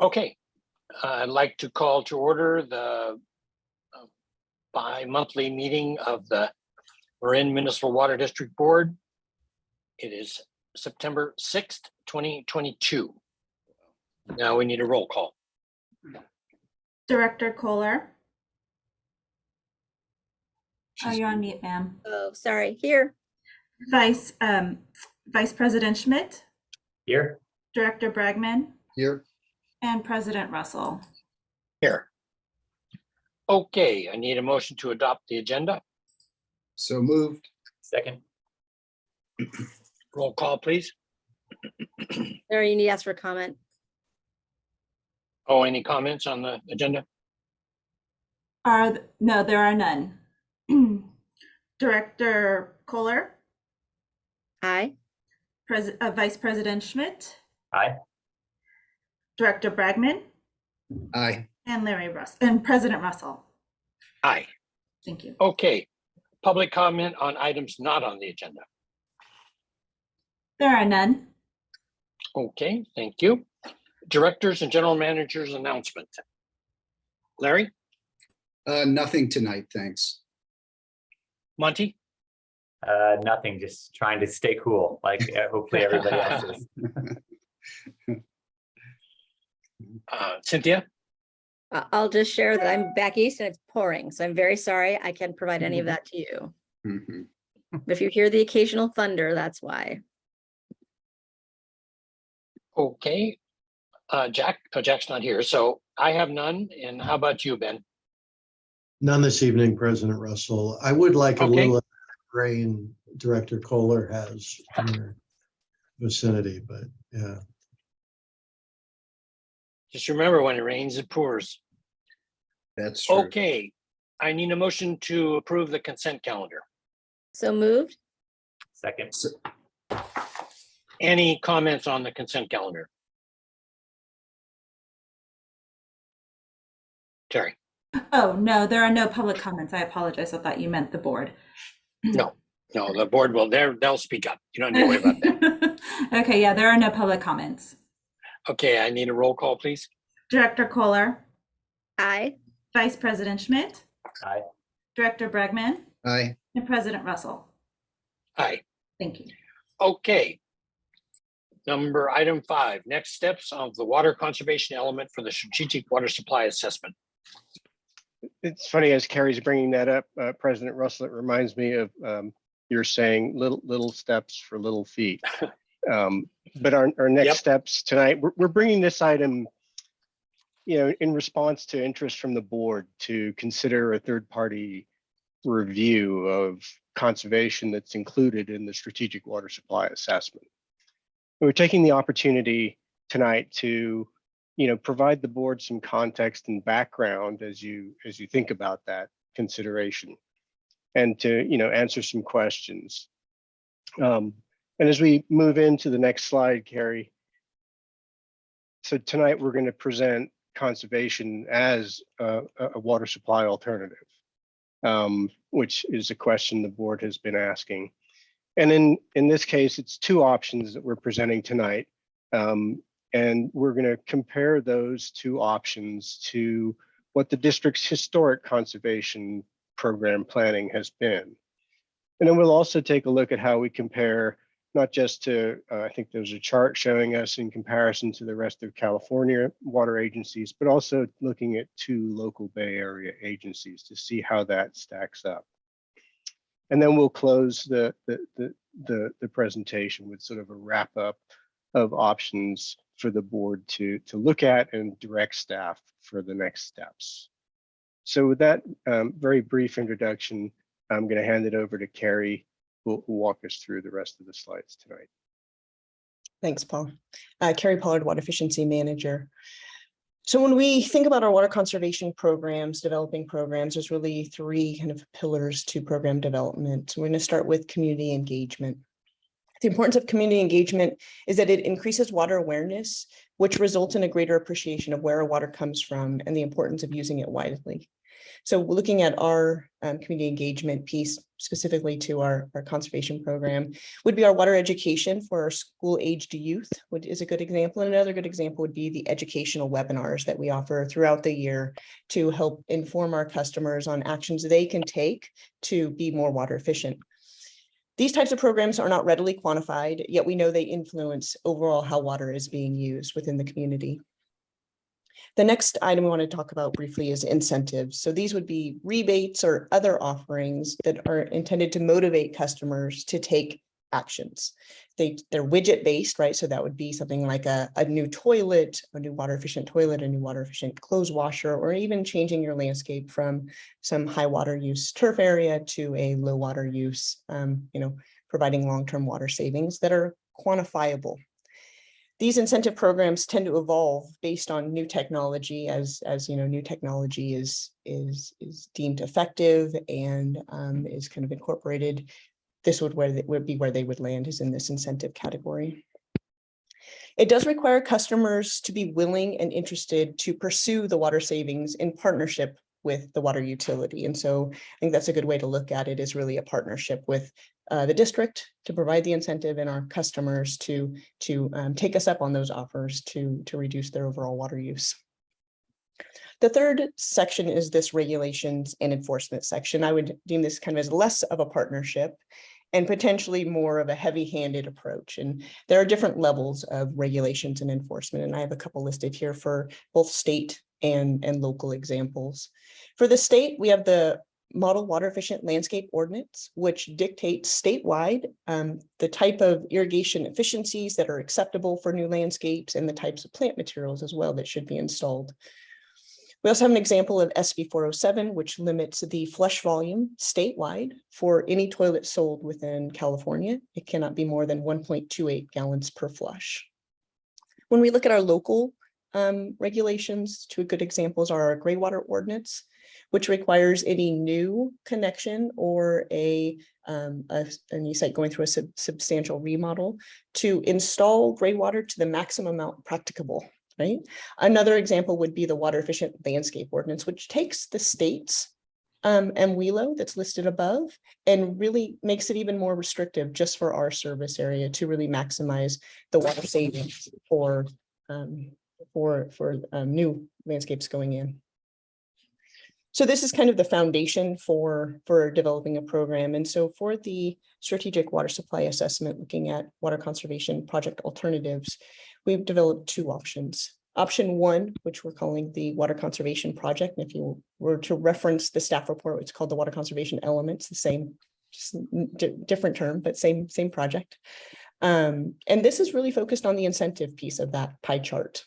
Okay, I'd like to call to order the bi-monthly meeting of the Marin Municipal Water District Board. It is September 6th, 2022. Now we need a roll call. Director Kohler. Oh, you're on mute, ma'am. Oh, sorry. Here. Vice President Schmidt. Here. Director Bragman. Here. And President Russell. Here. Okay, I need a motion to adopt the agenda. So moved. Second. Roll call, please. There, you need to ask for a comment. Oh, any comments on the agenda? No, there are none. Director Kohler. Aye. Vice President Schmidt. Aye. Director Bragman. Aye. And President Russell. Aye. Thank you. Okay, public comment on items not on the agenda. There are none. Okay, thank you. Directors and general managers announcement. Larry? Nothing tonight, thanks. Monty? Nothing, just trying to stay cool, like hopefully everybody else is. Cynthia? I'll just share that I'm back east and it's pouring, so I'm very sorry I can't provide any of that to you. Mhm. If you hear the occasional thunder, that's why. Okay. Jack's not here, so I have none. And how about you, Ben? None this evening, President Russell. I would like a Okay. little rain Director Kohler has in your vicinity, but yeah. Just remember, when it rains, it pours. That's true. Okay, I need a motion to approve the consent calendar. So moved. Second. Any comments on the consent calendar? Terry? Oh, no, there are no public comments. I apologize. I thought you meant the board. No, the board will, they'll speak up. You don't need to worry about that. Okay, yeah, there are no public comments. Okay, I need a roll call, please. Director Kohler. Aye. Vice President Schmidt. Aye. Director Bragman. Aye. And President Russell. Aye. Thank you. Okay. Item 5, next steps of the water conservation element for the strategic water supply assessment. It's funny, as Carrie's bringing that up, President Russell, it reminds me of you're saying little steps for little feet. But our next Yep. steps tonight, we're bringing this item, in response to interest from the board to consider a third-party review of conservation that's included in the strategic water supply assessment. We're taking the opportunity tonight to provide the board some context and background as you think about that consideration, and to answer some questions. And as we move into the next slide, Carrie. So tonight we're going to present conservation as a water supply alternative, which is a question the board has been asking. And in this case, it's two options that we're presenting tonight. And we're going to compare those two options to what the district's historic conservation program planning has been. And then we'll also take a look at how we compare, not just to, I think there's a chart showing us in comparison to the rest of California water agencies, but also looking at 2 local Bay Area agencies to see how that stacks up. And then we'll close the presentation with sort of a wrap up of options for the board to look at and direct staff for the next steps. So with that very brief introduction, I'm going to hand it over to Carrie, who will walk us through the rest of the slides tonight. Thanks, Paul. Carrie Pollard, Water Efficiency Manager. So when we think about our water conservation programs, developing programs, there's really 3 kind of pillars to program development. We're going to start with community engagement. The importance of community engagement is that it increases water awareness, which results in a greater appreciation of where our water comes from and the importance of using it wisely. So looking at our community engagement piece, specifically to our conservation program, would be our water education for our school-aged youth, which is a good example. And another good example would be the educational webinars that we offer throughout the year to help inform our customers on actions they can take to be more water efficient. These types of programs are not readily quantified, yet we know they influence overall how water is being used within the community. The next item we want to talk about briefly is incentives. So these would be rebates or other offerings that are intended to motivate customers to take actions. They're widget based, right? So that would be something like a new toilet, a new water efficient toilet, a new water efficient clothes washer, or even changing your landscape from some high water use turf area to a low water use, providing long-term water savings that are quantifiable. These incentive programs tend to evolve based on new technology, as new technology is deemed effective and is kind of incorporated. This would be where they would land, is in this incentive category. It does require customers to be willing and interested to pursue the water savings in partnership with the water utility. And so I think that's a good way to look at it, is really a partnership with the district to provide the incentive and our customers to take us up on those offers to reduce their overall water use. The third section is this regulations and enforcement section. I would deem this kind of as less of a partnership and potentially more of a heavy-handed approach. And there are different levels of regulations and enforcement, and I have a couple listed here for both state and local examples. For the state, we have the Model Water Efficient Landscape Ordinance, which dictates statewide the type of irrigation efficiencies that are acceptable for new landscapes and the types of plant materials as well that should be installed. We also have an example of SB 407, which limits the flush volume statewide for any toilet sold within California. It cannot be more than 1.28 gallons per flush. When we look at our local regulations, two good examples are our gray water ordinance, which requires any new connection or a new site going through a substantial remodel to install gray water to the maximum amount practicable. Right. Another example would be the water efficient landscape ordinance, which takes the state's MWELO that's listed above and really makes it even more restrictive just for our service area to really maximize the water savings for new landscapes going in. So this is kind of the foundation for developing a program. And so for the strategic water supply assessment, looking at water conservation project alternatives, we've developed two options. Option one, which we're calling the water conservation project. And if you were to reference the staff report, it's called the water conservation elements, the same, just different term, but same project. And this is really focused on the incentive piece of that pie chart.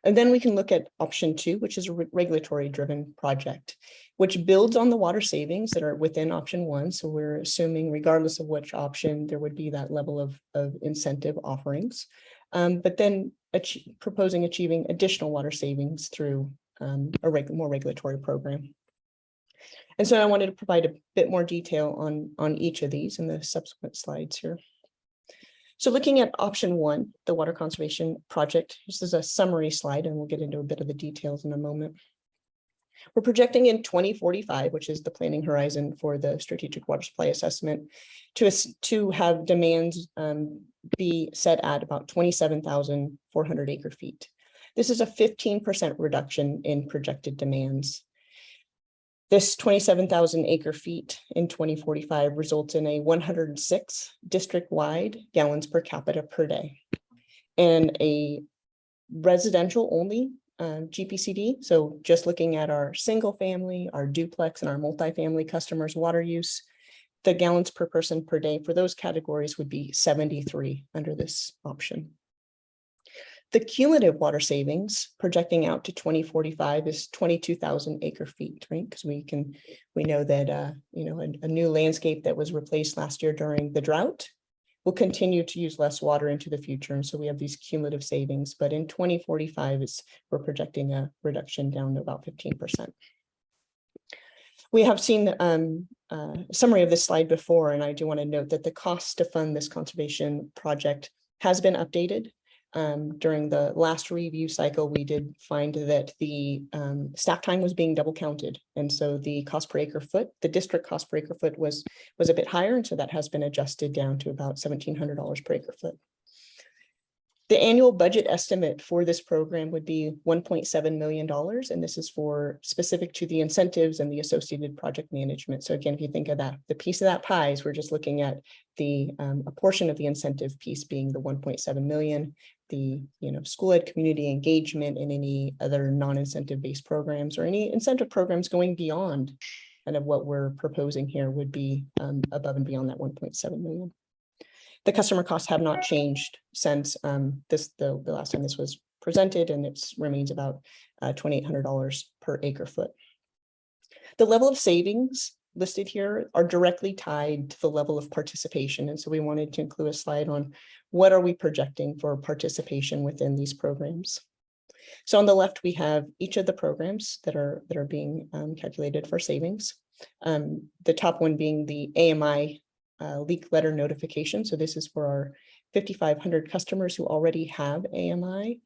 And then we can look at option two, which is a regulatory driven project, which builds on the water savings that are within option one. So we're assuming regardless of which option, there would be that level of incentive offerings, but then proposing achieving additional water savings through a more regulatory program. And so I wanted to provide a bit more detail on each of these in the subsequent slides here. So looking at option one, the water conservation project, this is a summary slide, and we'll get into a bit of the details in a moment. We're projecting in 2045, which is the planning horizon for the strategic water supply assessment, to have demands be set at about 27,400 acre feet. This is a 15% reduction in projected demands. This 27,000 acre feet in 2045 results in a 106 district-wide gallons per capita per day and a residential only GPCD. So just looking at our single family, our duplex and our multifamily customers' water use, the gallons per person per day for those categories would be 73 under this option. The cumulative water savings projecting out to 2045 is 22,000 acre feet, right? Because we know that a new landscape that was replaced last year during the drought will continue to use less water into the future. And so we have these cumulative savings, but in 2045, we're projecting a reduction down to about 15%. We have seen a summary of this slide before, and I do want to note that the cost to fund this conservation project has been updated. during the last review cycle, we did find that the staff time was being double counted. And so the cost per acre foot, the district cost per acre foot was a bit higher. And so that has been adjusted down to about $1,700 per acre foot. The annual budget estimate for this program would be $1.7 million. And this is for specific to the incentives and the associated project management. So again, if you think of that, the piece of that pie is we're just looking at the a portion of the incentive piece being the 1.7 million, the school ed community engagement and any other non-incentive based programs or any incentive programs going beyond kind of what we're proposing here would be above and beyond that 1.7 million. The customer costs have not changed since the last time this was presented, and it remains about $2,800 per acre foot. The level of savings listed here are directly tied to the level of participation. And so we wanted to include a slide on what are we projecting for participation within these programs. So on the left, we have each of the programs that are being calculated for savings. The top one being the AMI leak letter notification. So this is for our 5,500 customers who already have AMI.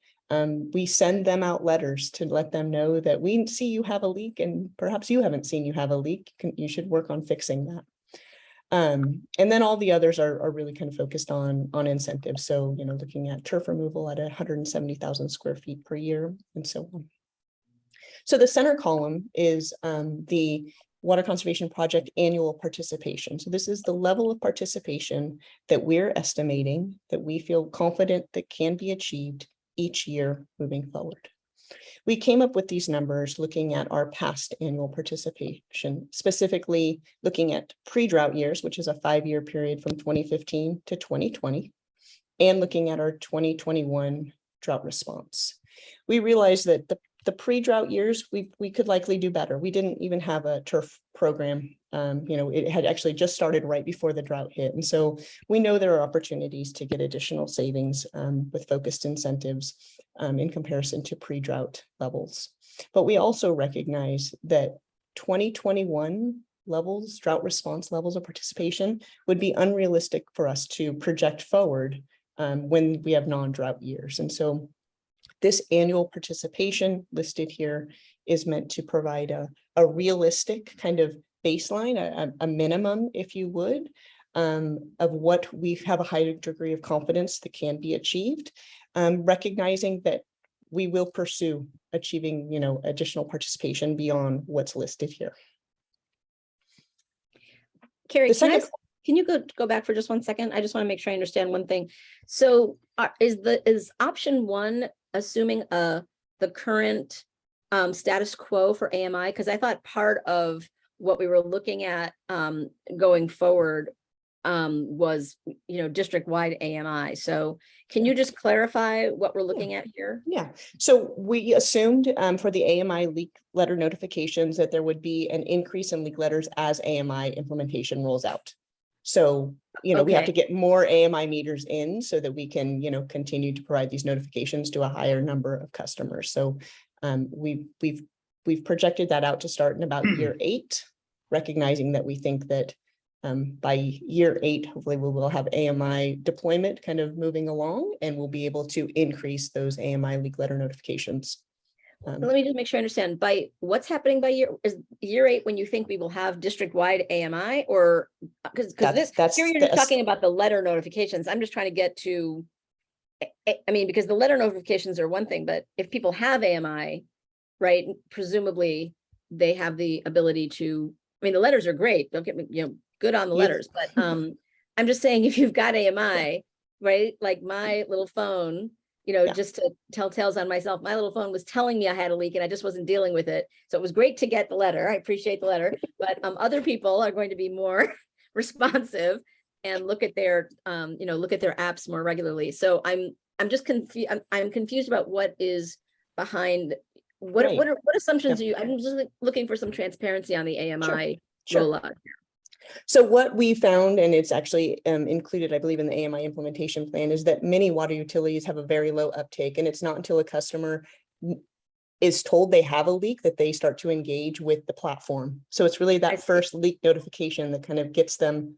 We send them out letters to let them know that we see you have a leak and perhaps you haven't seen you have a leak. You should work on fixing that. And then all the others are really kind of focused on incentives. So, looking at turf removal at 170,000 square feet per year and so on. So the center column is the Water Conservation Project annual participation. So this is the level of participation that we're estimating that we feel confident that can be achieved each year moving forward. We came up with these numbers looking at our past annual participation, specifically looking at pre-drought years, which is a 5-year period from 2015 to 2020, and looking at our 2021 drought response. We realized that the pre-drought years, we could likely do better. We didn't even have a turf program. It had actually just started right before the drought hit. And so we know there are opportunities to get additional savings with focused incentives in comparison to pre-drought levels. But we also recognize that 2021 levels, drought response levels of participation would be unrealistic for us to project forward when we have non-drought years. And so this annual participation listed here is meant to provide a realistic kind of baseline, a minimum, if you would, of what we have a high degree of confidence that can be achieved, recognizing that we will pursue achieving, additional participation beyond what's listed here. Carrie, The can you go back for just 1 second? I just want to make sure I understand one thing. So is option 1 assuming the current status quo for AMI? Because I thought part of what we were looking at going forward was, district-wide AMI. So can you just clarify what we're looking at here? Yeah, so we assumed for the AMI leak letter notifications that there would be an increase in leak letters as AMI implementation rolls out. So, we have to get more AMI meters in so that we can, continue to provide these notifications to a higher number of customers. So we've projected that out to start in about year 8, recognizing that we think that by year 8, hopefully we will have AMI deployment kind of moving along, and we'll be able to increase those AMI leak letter notifications. Let me just make sure I understand. By what's happening by is year 8 when you think we will have district-wide AMI, or because here you're just talking about the letter notifications. I'm just trying to get to, because the letter notifications are one thing, but if people have AMI, right, presumably they have the ability to. The letters are great. Don't get me, good on the letters, but I'm just saying if you've got AMI, right, like my little phone. Just to tell tales on myself, my little phone was telling me I had a leak and I just wasn't dealing with it. So it was great to get the letter. I appreciate the letter, but other people are going to be more responsive and look at their, look at their apps more regularly. So I'm just confused. I'm confused about what is behind, what assumptions do you, I'm just looking for some transparency on the AMI rollout. So what we found, and it's actually included, I believe, in the AMI implementation plan, is that many water utilities have a very low uptake, and it's not until a customer is told they have a leak that they start to engage with the platform. So it's really that first leak notification that kind of gets them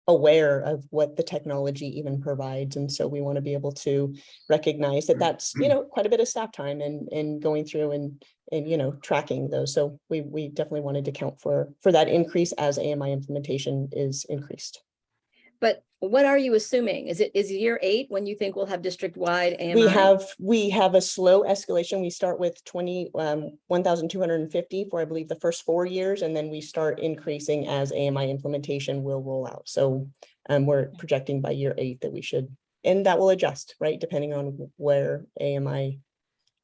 aware of what the technology even provides. And so we want to be able to recognize that that's, quite a bit of staff time and going through and tracking those. So we definitely wanted to count for that increase as AMI implementation is increased. But what are you assuming? Is year 8 when you think we'll have district-wide AMI? We have a slow escalation. We start with 1,250 for, I believe, the first 4 years, and then we start increasing as AMI implementation will roll out. So we're projecting by year 8 that we should, and that will adjust, right, depending on where AMI,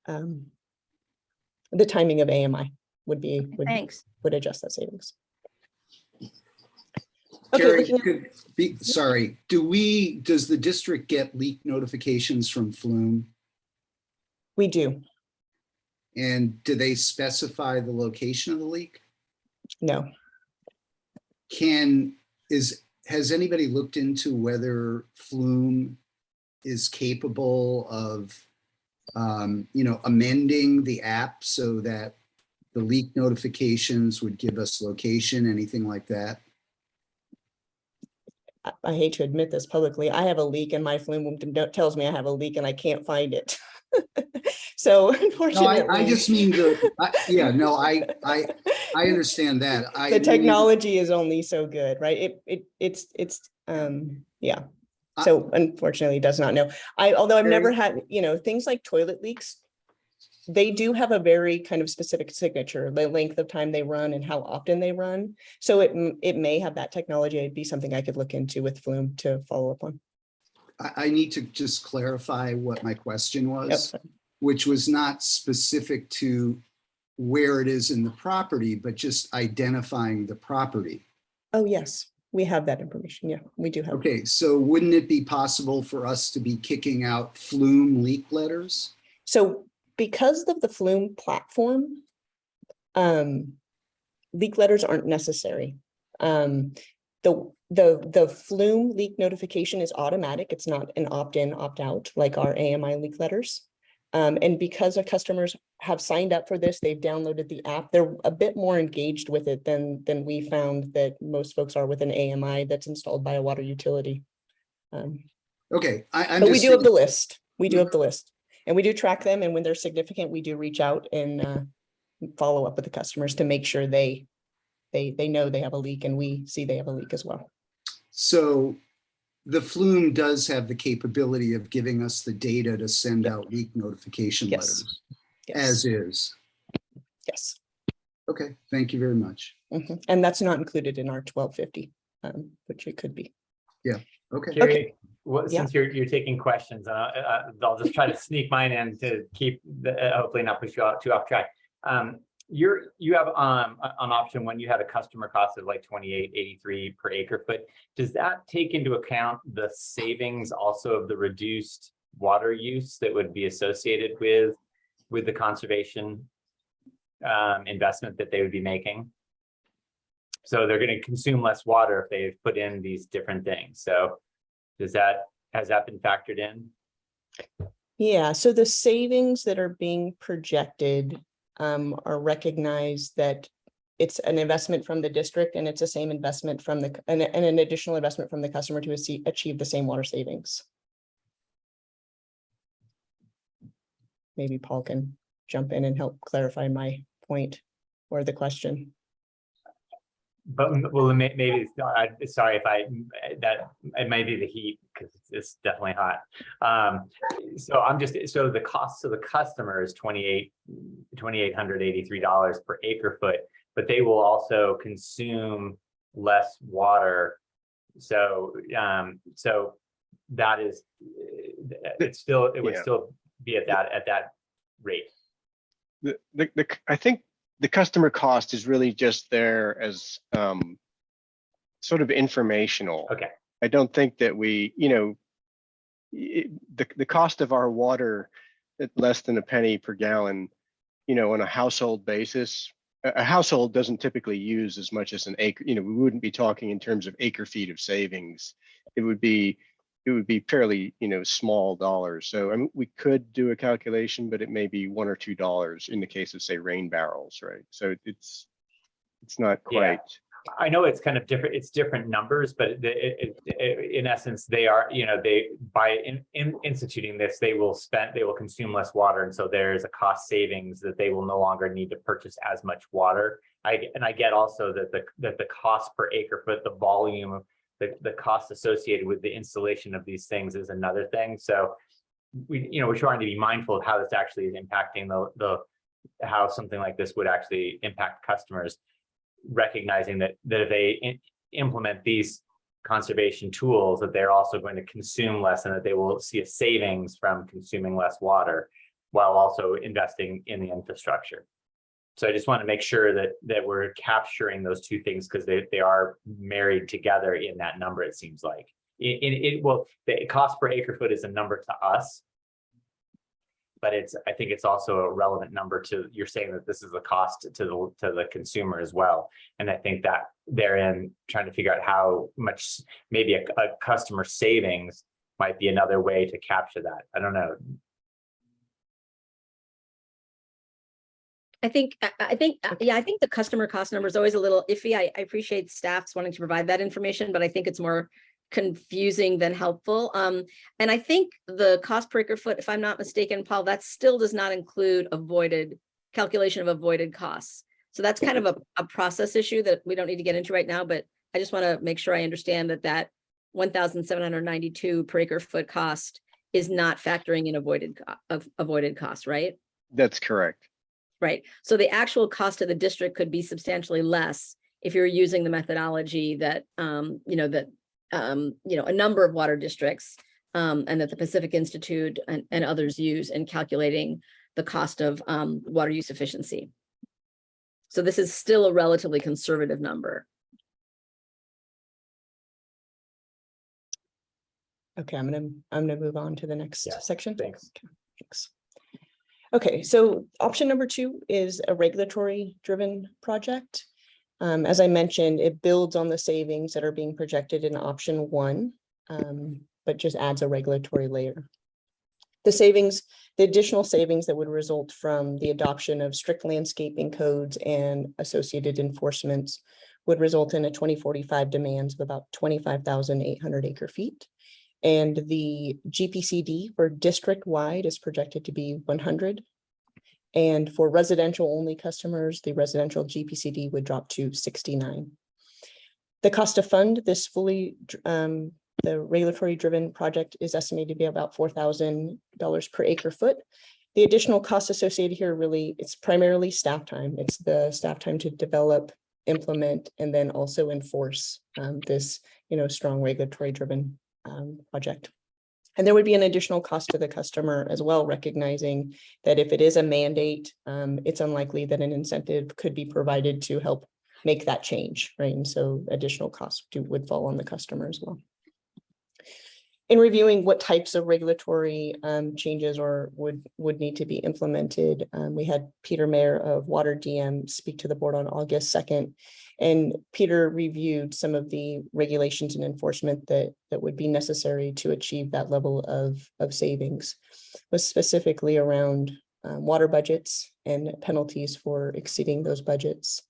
the timing of AMI would Thanks. adjust that savings. Carrie, Okay, sorry, does the district get leak notifications from Flume? we do. And do they specify the location of the leak? No. Has anybody looked into whether Flume is capable of, amending the app so that the leak notifications would give us location, anything like that? I hate to admit this publicly. I have a leak and my Flume tells me I have a leak and I can't find it. So unfortunately, No, I just mean I understand that. The technology is only so good, right? Yeah. So unfortunately, it does not know. Although I've never had, things like toilet leaks, they do have a very kind of specific signature, the length of time they run and how often they run. So it may have that technology. It'd be something I could look into with Flume to follow up on. I need to just clarify what my question was, Yep. which was not specific to where it is in the property, but just identifying the property. Oh, yes, we have that information. Yeah, we do have. Okay, so wouldn't it be possible for us to be kicking out Flume leak letters? So because of the Flume platform, leak letters aren't necessary. The Flume leak notification is automatic. It's not an opt-in, opt-out like our AMI leak letters. And because our customers have signed up for this, they've downloaded the app, they're a bit more engaged with it than we found that most folks are with an AMI that's installed by a water utility. Okay, but we do have the list. We do have the list. And we do track them. And when they're significant, we do reach out and follow up with the customers to make sure they know they have a leak and we see they have a leak as well. So the Flume does have the capability of giving us the data to send out leak notification letters as is. Yes. Okay, thank you very much. And that's not included in our 1250, which it could be. Yeah, okay. Carrie, since you're taking questions, I'll just try to sneak mine in to keep hopefully not push you too off track. You have an option when you had a customer cost of like $28.83 per acre foot. Does that take into account the savings also of the reduced water use that would be associated with the conservation investment that they would be making? So they're going to consume less water if they've put in these different things. So has that been factored in? Yeah, so the savings that are being projected are recognized that it's an investment from the district and it's the same investment from and an additional investment from the customer to achieve the same water savings. Maybe Paul can jump in and help clarify my point or the question. But well, maybe sorry if it might be the heat because it's definitely hot. So the cost to the customer is $2,883 per acre foot, but they will also consume less water. So that is it would still be at that rate. I think the customer cost is really just there as sort of informational. Okay. I don't think that the cost of our water at less than a penny per gallon, on a household basis, a household doesn't typically use as much as an acre. We wouldn't be talking in terms of acre feet of savings. It would be fairly, small dollars. So I mean, we could do a calculation, but it may be $1 or $2 in the case of, say, rain barrels, right? So it's not quite. I know it's kind of different, it's different numbers, but in essence, they are, by instituting this, they will consume less water. And so there's a cost savings that they will no longer need to purchase as much water. I get also that the cost per acre foot, the volume, the cost associated with the installation of these things is another thing. So we're trying to be mindful of how this actually is impacting how something like this would actually impact customers, recognizing that if they implement these conservation tools, that they're also going to consume less and that they will see a savings from consuming less water while also investing in the infrastructure. So I just want to make sure that we're capturing those two things, because they are married together in that number, it seems like. The cost per acre foot is a number to us, but I think it's also a relevant number to, you're saying that this is a cost to the consumer as well. And I think that therein trying to figure out how much maybe a customer savings might be another way to capture that. I don't know. I think the customer cost number is always a little iffy. I appreciate staffs wanting to provide that information, but I think it's more confusing than helpful. And I think the cost per acre foot, if I'm not mistaken, Paul, that still does not include calculation of avoided costs. So that's kind of a process issue that we don't need to get into right now, but I just want to make sure I understand that 1,792 per acre foot cost is not factoring in avoided costs, right? That's correct. Right. So the actual cost to the district could be substantially less if you're using the methodology that, a number of water districts and that the Pacific Institute and others use in calculating the cost of water use efficiency. So this is still a relatively conservative number. Okay, I'm gonna move on to the next section. Thanks. Okay, thanks. Okay, so option number 2 is a regulatory driven project. As I mentioned, it builds on the savings that are being projected in option 1, but just adds a regulatory layer. The additional savings that would result from the adoption of strict landscaping codes and associated enforcements would result in a 2045 demands of about 25,800 acre feet. And the GPCD for district-wide is projected to be 100. And for residential only customers, the residential GPCD would drop to 69. The cost to fund this the regulatory driven project is estimated to be about $4,000 per acre foot. The additional costs associated here it's primarily staff time. It's the staff time to develop, implement, and then also enforce this, strong regulatory driven project. And there would be an additional cost to the customer as well, recognizing that if it is a mandate, it's unlikely that an incentive could be provided to help make that change, right? And so additional costs would fall on the customer as well. In reviewing what types of regulatory changes would need to be implemented, we had Peter Mayer of Water DM speak to the board on August 2nd. And Peter reviewed some of the regulations and enforcement that would be necessary to achieve that level of savings, was specifically around water budgets and penalties for exceeding those budgets.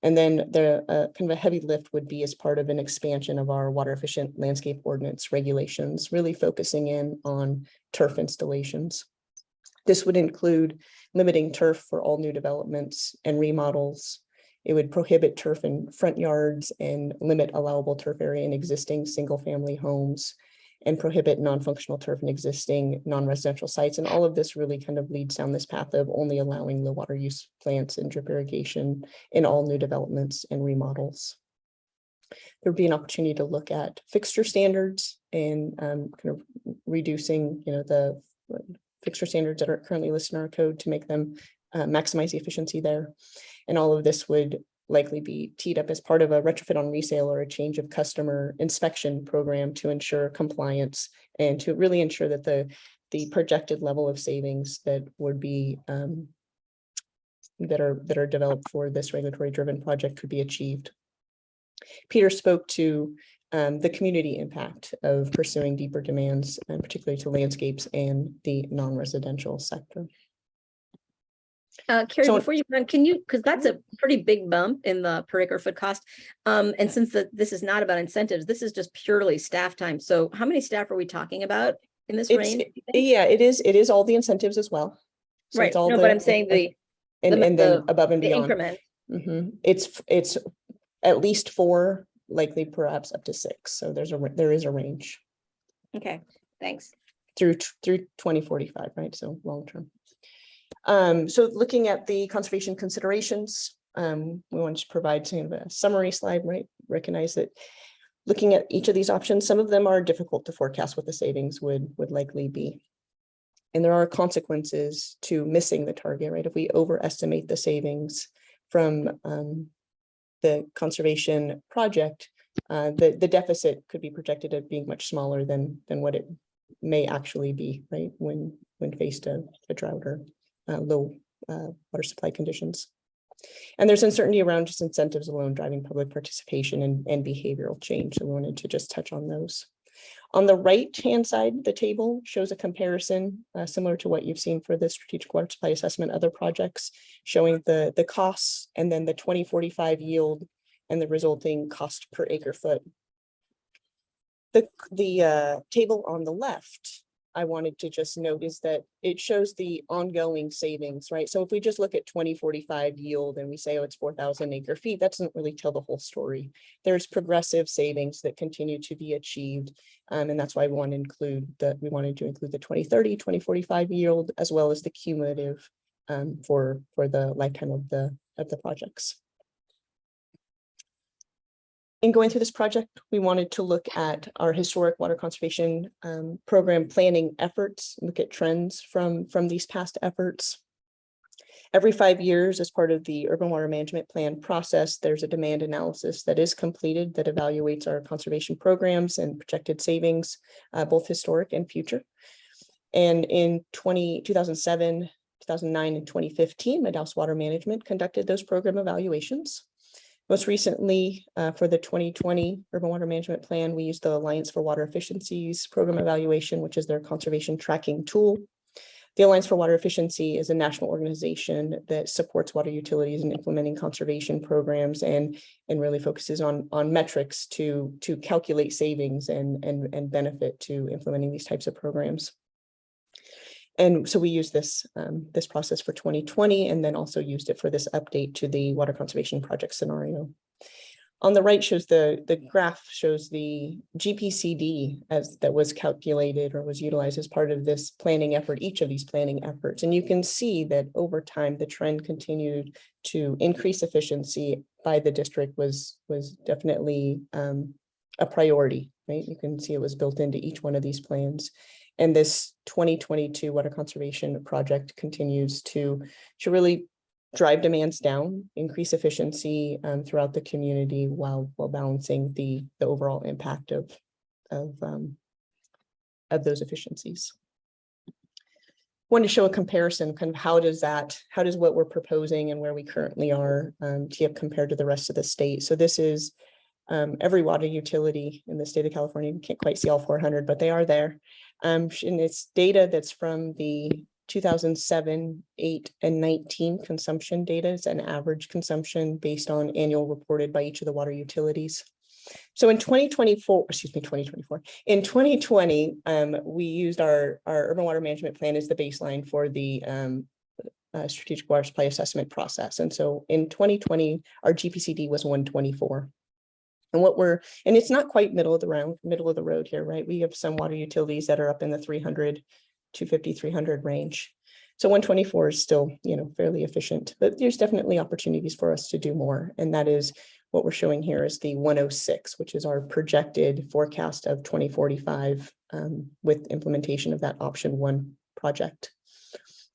And then the kind of a heavy lift would be as part of an expansion of our water efficient landscape ordinance regulations, really focusing in on turf installations. This would include limiting turf for all new developments and remodels. It would prohibit turf in front yards and limit allowable turf area in existing single-family homes, and prohibit non-functional turf in existing non-residential sites. And all of this really kind of leads down this path of only allowing the water use plants and drip irrigation in all new developments and remodels. There would be an opportunity to look at fixture standards and kind of reducing, the fixture standards that are currently listed in our code to make them maximize the efficiency there. And all of this would likely be teed up as part of a retrofit on resale or a change of customer inspection program to ensure compliance and to really ensure that the projected level of savings that would be that are developed for this regulatory driven project could be achieved. Peter spoke to the community impact of pursuing deeper demands, and particularly to landscapes and the non-residential sector. Carrie, So- before you run, can you, because that's a pretty big bump in the per acre foot cost. And since this is not about incentives, this is just purely staff time. So how many staff are we talking about in this It's, range? you think? yeah, it is all the incentives as well. So Right, it's all no, the, but I'm saying and then the above and the beyond. increment. It's at least 4, likely perhaps up to 6. So there is a range Okay, thanks. through 2045, right? So long term. So looking at the conservation considerations, we want to provide kind of a summary slide, right? Recognize that looking at each of these options, some of them are difficult to forecast what the savings would likely be. And there are consequences to missing the target, right? If we overestimate the savings from the conservation project, the deficit could be projected at being much smaller than what it may actually be, right? When faced a drought or low water supply conditions. And there's uncertainty around just incentives alone driving public participation and behavioral change. So we wanted to just touch on those. On the right-hand side, the table shows a comparison similar to what you've seen for the strategic water supply assessment, other projects, showing the costs and then the 2045 yield and the resulting cost per acre foot. The table on the left, I wanted to just note is that it shows the ongoing savings, right? So if we just look at 2045 yield and we say, oh, it's 4,000 acre feet, that doesn't really tell the whole story. There's progressive savings that continue to be achieved. And that's why we wanted to include the 2030, 2045 yield, as well as the cumulative for the lifetime of the projects. In going through this project, we wanted to look at our historic water conservation program planning efforts, look at trends from these past efforts. Every 5 years, as part of the urban water management plan process, there's a demand analysis that is completed that evaluates our conservation programs and projected savings, both historic and future. And in 2007, 2009, and 2015, Madaus Water Management conducted those program evaluations. Most recently, for the 2020 Urban Water Management Plan, we used the Alliance for Water Efficiency's program evaluation, which is their conservation tracking tool. The Alliance for Water Efficiency is a national organization that supports water utilities in implementing conservation programs and really focuses on metrics to calculate savings and benefit to implementing these types of programs. And so we used this process for 2020 and then also used it for this update to the water conservation project scenario. On the right shows the graph shows the GPCD that was calculated or was utilized as part of this planning effort, each of these planning efforts. And you can see that over time, the trend continued to increase efficiency by the district was definitely a priority, right? You can see it was built into each one of these plans. And this 2022 water conservation project continues to really drive demands down, increase efficiency throughout the community while balancing the overall impact of those efficiencies. Want to show a comparison, kind of how does what we're proposing and where we currently are compared to the rest of the state. So this is every water utility in the state of California. You can't quite see all 400, but they are there. And it's data that's from the 2007, 8, and 19 consumption data. It's an average consumption based on annual reported by each of the water utilities. So in 2024, in 2020, we used our urban water management plan as the baseline for the strategic water supply assessment process. And so in 2020, our GPCD was 124. And it's not quite middle of the road here, right? We have some water utilities that are up in the 300, 250, 300 range. So 124 is still, fairly efficient, but there's definitely opportunities for us to do more. And that is what we're showing here is the 106, which is our projected forecast of 2045 with implementation of that option 1 project.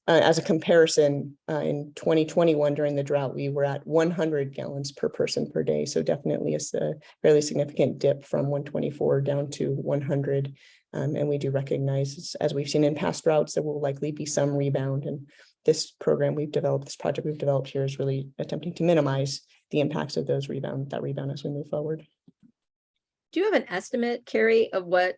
As a comparison, in 2021 during the drought, we were at 100 gallons per person per day. So definitely it's a fairly significant dip from 124 down to 100. And we do recognize, as we've seen in past droughts, there will likely be some rebound. And this project we've developed here is really attempting to minimize the impacts of that rebound as we move forward. Do you have an estimate, Carrie, of what,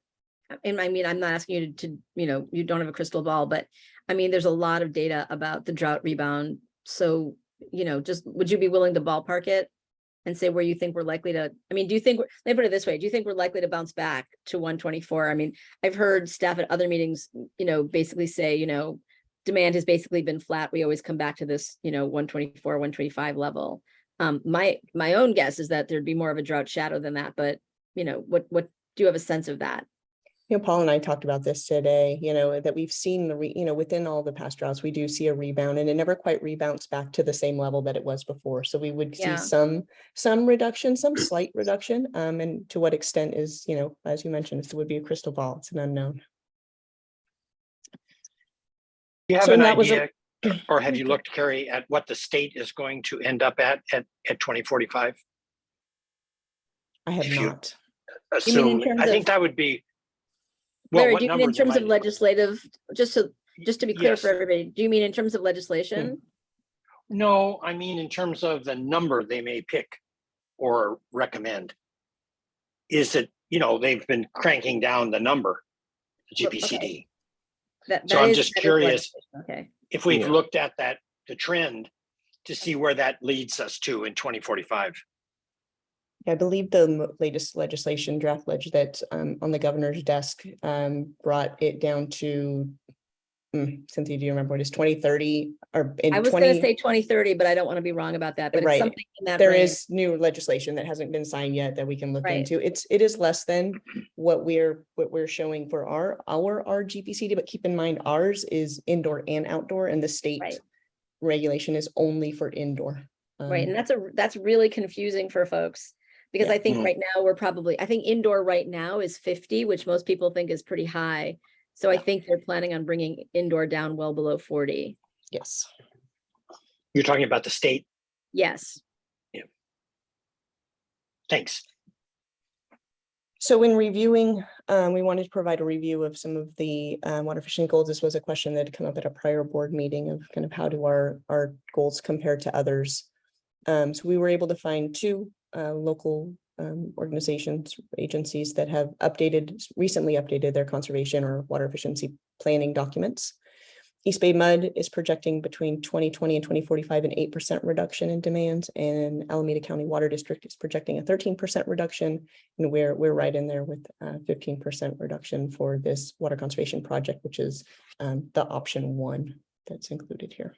and I mean, I'm not asking you to you don't have a crystal ball, but I mean, there's a lot of data about the drought rebound So, just, would you be willing to ballpark it and say where you think we're likely to, I mean, do you think, let me put it this way, do you think we're likely to bounce back to 124? I mean, I've heard staff at other meetings, basically say, demand has basically been flat. We always come back to this, 124, 125 level. My own guess is that there'd be more of a drought shadow than that, but what do you have a sense of that? Paul and I talked about this today, that we've seen within all the past droughts, we do see a rebound, and it never quite rebounds back to the same level that it was before. So we would see some reduction, some slight reduction. And to what extent is, as you mentioned, it would be a crystal ball. It's an unknown. Do you have So an that was idea, or have you looked, Carrie, at what the state is going to end up at 2045? I have If you not. You mean in assume, terms I think of- that would be, well, Larry, what do you mean number in there terms of might- legislative, just to be clear Yes. for everybody, do you mean in terms of legislation? No, I mean in terms of the number they may pick or recommend. Is it, they've been cranking down the number, the Well, GPCD. okay. So That I'm is- just that is curious legislation. Okay. if we've Yeah. looked at the trend to see where that leads us to in 2045. I believe the latest legislation draft that's on the governor's desk brought it down to, Cynthia, do you remember what is 2030 or in I was 20? going to say 2030, but I don't want to be wrong about that, but it's Right. something in that There range. is new legislation that hasn't been signed yet that we can look Right. into. It is less than what we're showing for our GPCD, but keep in mind ours is indoor and outdoor, and the state Right. regulation is only for indoor. Right, and that's really confusing for folks, because Yeah. I think Mhm. right now I think indoor right now is 50, which most people think is pretty high. So I think they're planning on bringing indoor down well below 40. Yes. You're talking about the state. Yes. Thanks. So in reviewing, we wanted to provide a review of some of the water efficient goals. This was a question that had come up at a prior board meeting of kind of how do our goals compare to others. So we were able to find two local organizations, agencies that have recently updated their conservation or water efficiency planning documents. East Bay Mud is projecting between 2020 and 2045 an 8% reduction in demands, and Alameda County Water District is projecting a 13% reduction, and we're right in there with 15% reduction for this water conservation project, which is the option 1 that's included here.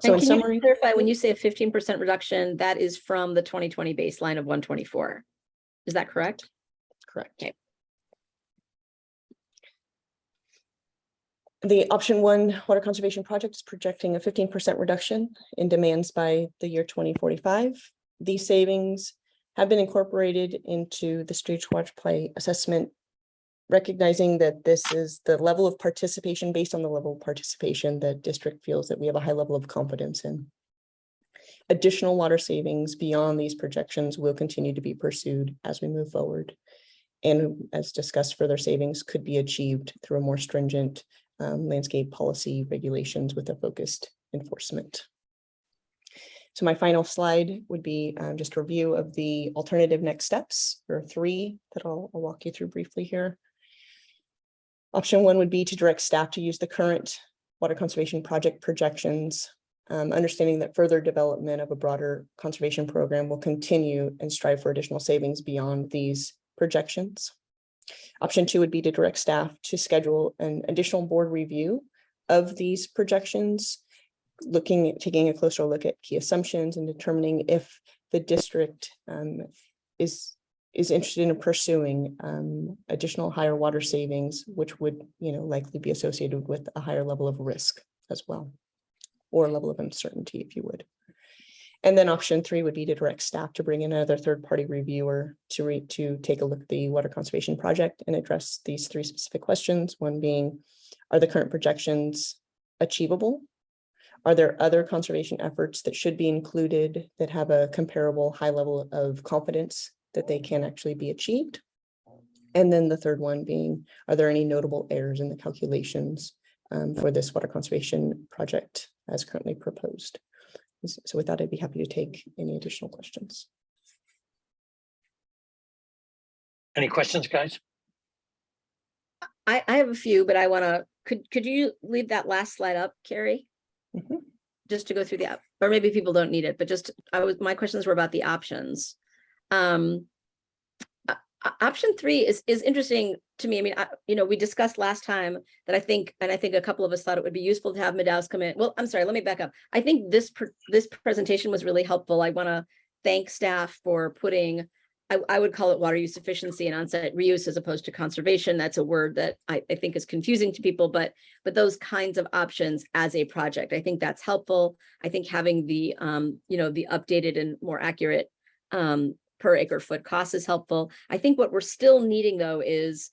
So in And can you summary, clarify, when you say a 15% reduction, that is from the 2020 baseline of 124? Is that correct? correct. Okay. The option 1 water conservation project is projecting a 15% reduction in demands by the year 2045. These savings have been incorporated into the staged water supply assessment, recognizing that this is the level of participation based on the level of participation that district feels that we have a high level of confidence in. Additional water savings beyond these projections will continue to be pursued as we move forward. And as discussed, further savings could be achieved through a more stringent landscape policy regulations with a focused enforcement. So my final slide would be just a review of the alternative next steps. There are 3 that I'll walk you through briefly here. Option 1 would be to direct staff to use the current water conservation project projections, understanding that further development of a broader conservation program will continue and strive for additional savings beyond these projections. Option 2 would be to direct staff to schedule an additional board review of these projections, taking a closer look at key assumptions and determining if the district is interested in pursuing additional higher water savings, which would likely be associated with a higher level of risk as well, or a level of uncertainty, if you would. And then option 3 would be to direct staff to bring in another third-party reviewer to take a look at the water conservation project and address these 3 specific questions. One being, are the current projections achievable? Are there other conservation efforts that should be included that have a comparable high level of confidence that they can actually be achieved? And then the third one being, are there any notable errors in the calculations for this water conservation project as currently proposed? So with that, I'd be happy to take any additional questions. Any questions, guys? I have a few, but I want to, could you leave that last slide up, Carrie? Mhm. just to go through the, or maybe people don't need it, but just, my questions were about the options. Option 3 is interesting to me. I mean, we discussed last time that I think a couple of us thought it would be useful to have Madaus come in. Well, I'm sorry, let me back up. I think this presentation was really helpful. I want to thank staff for putting, I would call it water use efficiency and on-site reuse as opposed to conservation. That's a word that I think is confusing to people, but those kinds of options as a project, I think that's helpful. I think having the, the updated and more accurate per acre foot cost is helpful. I think what we're still needing though is,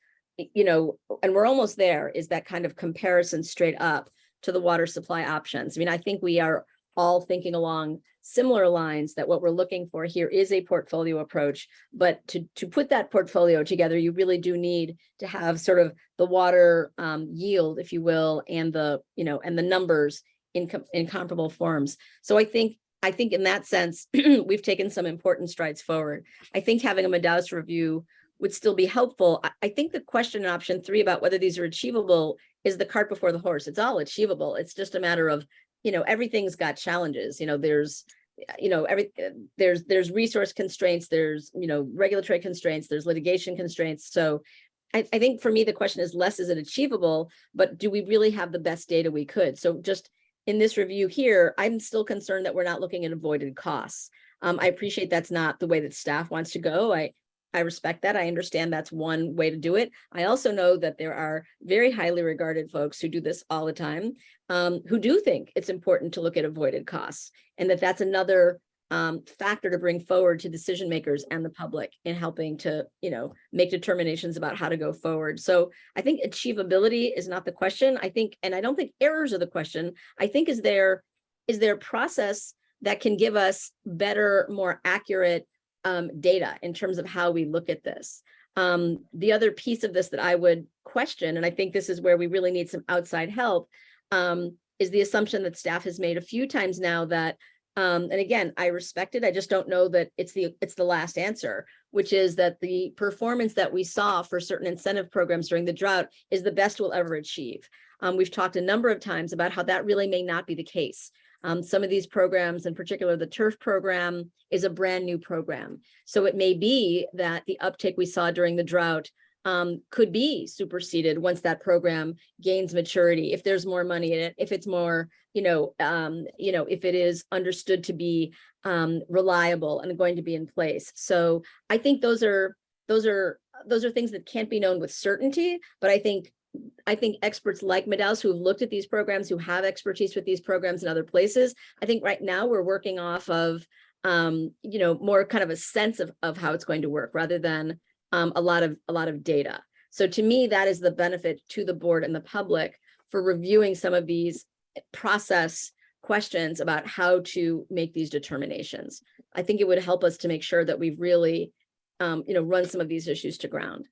and we're almost there, is that kind of comparison straight up to the water supply options. I mean, I think we are all thinking along similar lines that what we're looking for here is a portfolio approach, but to put that portfolio together, you really do need to have sort of the water yield, if you will, and the numbers in comparable forms. So I think in that sense, we've taken some important strides forward. I think having a Madaus review would still be helpful. I think the question in option 3 about whether these are achievable is the cart before the horse. It's all achievable. It's just a matter of, everything's got challenges. There's resource constraints, there's, regulatory constraints, there's litigation constraints. So I think for me, the question is less, is it achievable, but do we really have the best data we could? So just in this review here, I'm still concerned that we're not looking at avoided costs. I appreciate that's not the way that staff wants to go. I respect that. I understand that's one way to do it. I also know that there are very highly regarded folks who do this all the time, who do think it's important to look at avoided costs, and that's another factor to bring forward to decision makers and the public in helping to, make determinations about how to go forward. So I think achievability is not the question. I think, and I don't think errors are the question. I think is there a process that can give us better, more accurate data in terms of how we look at this. The other piece of this that I would question, and I think this is where we really need some outside help, is the assumption that staff has made a few times now that, and again, I respect it, I just don't know that it's the last answer, which is that the performance that we saw for certain incentive programs during the drought is the best we'll ever achieve. We've talked a number of times about how that really may not be the case. Some of these programs, in particular, the turf program is a brand new program. So it may be that the uptick we saw during the drought could be superseded once that program gains maturity, if there's more money in it, if it's more, if it is understood to be reliable and going to be in place. So I think those are things that can't be known with certainty, but I think experts like Madaus who have looked at these programs, who have expertise with these programs in other places, I think right now we're working off of, more kind of a sense of how it's going to work rather than a lot of data. So to me, that is the benefit to the board and the public for reviewing some of these process questions about how to make these determinations. I think it would help us to make sure that we've really, run some of these issues to ground.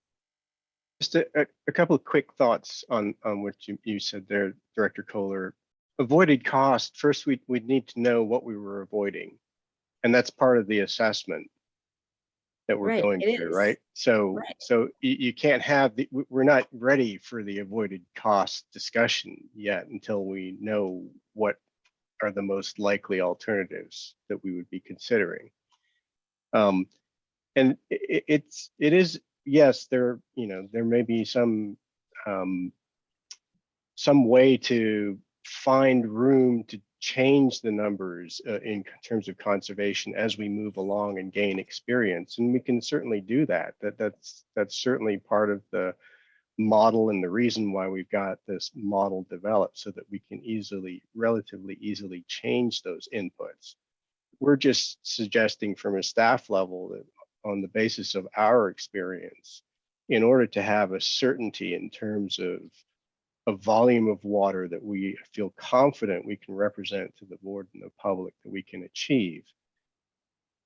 Just a couple of quick thoughts on what you said there, Director Kohler. Avoided cost, first we'd need to know what we were avoiding. And that's part of the assessment that we're going through, right? So you can't have, we're not ready for the avoided cost discussion yet until we know what are the most likely alternatives that we would be considering. And it is, yes, there may be some way to find room to change the numbers in terms of conservation as we move along and gain experience, and we can certainly do that. That's certainly part of the model and the reason why we've got this model developed, so that we can relatively easily change those inputs. We're just suggesting from a staff level that on the basis of our experience, in order to have a certainty in terms of a volume of water that we feel confident we can represent to the board and the public that we can achieve,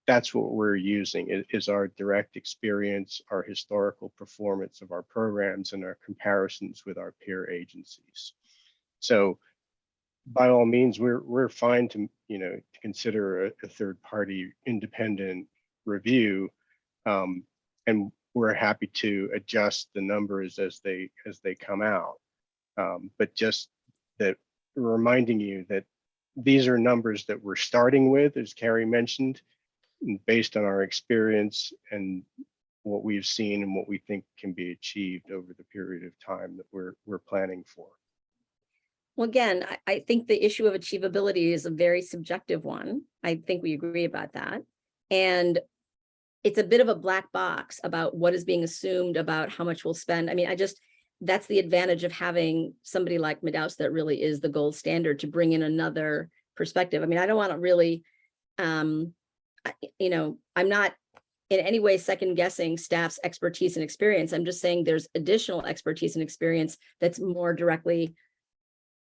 that's what we're using, is our direct experience, our historical performance of our programs, and our comparisons with our peer agencies. So by all means, we're fine to consider a third-party independent review, and we're happy to adjust the numbers as they come out. But just that reminding you that these are numbers that we're starting with, as Carrie mentioned, based on our experience and what we've seen and what we think can be achieved over the period of time that we're planning for. Well, again, I think the issue of achievability is a very subjective one. I think we agree about that. And it's a bit of a black box about what is being assumed about how much we'll spend. I mean, that's the advantage of having somebody like Medaus that really is the gold standard to bring in another perspective. I mean, I don't want to really, I'm not in any way second guessing staff's expertise and experience. I'm just saying there's additional expertise and experience that's more directly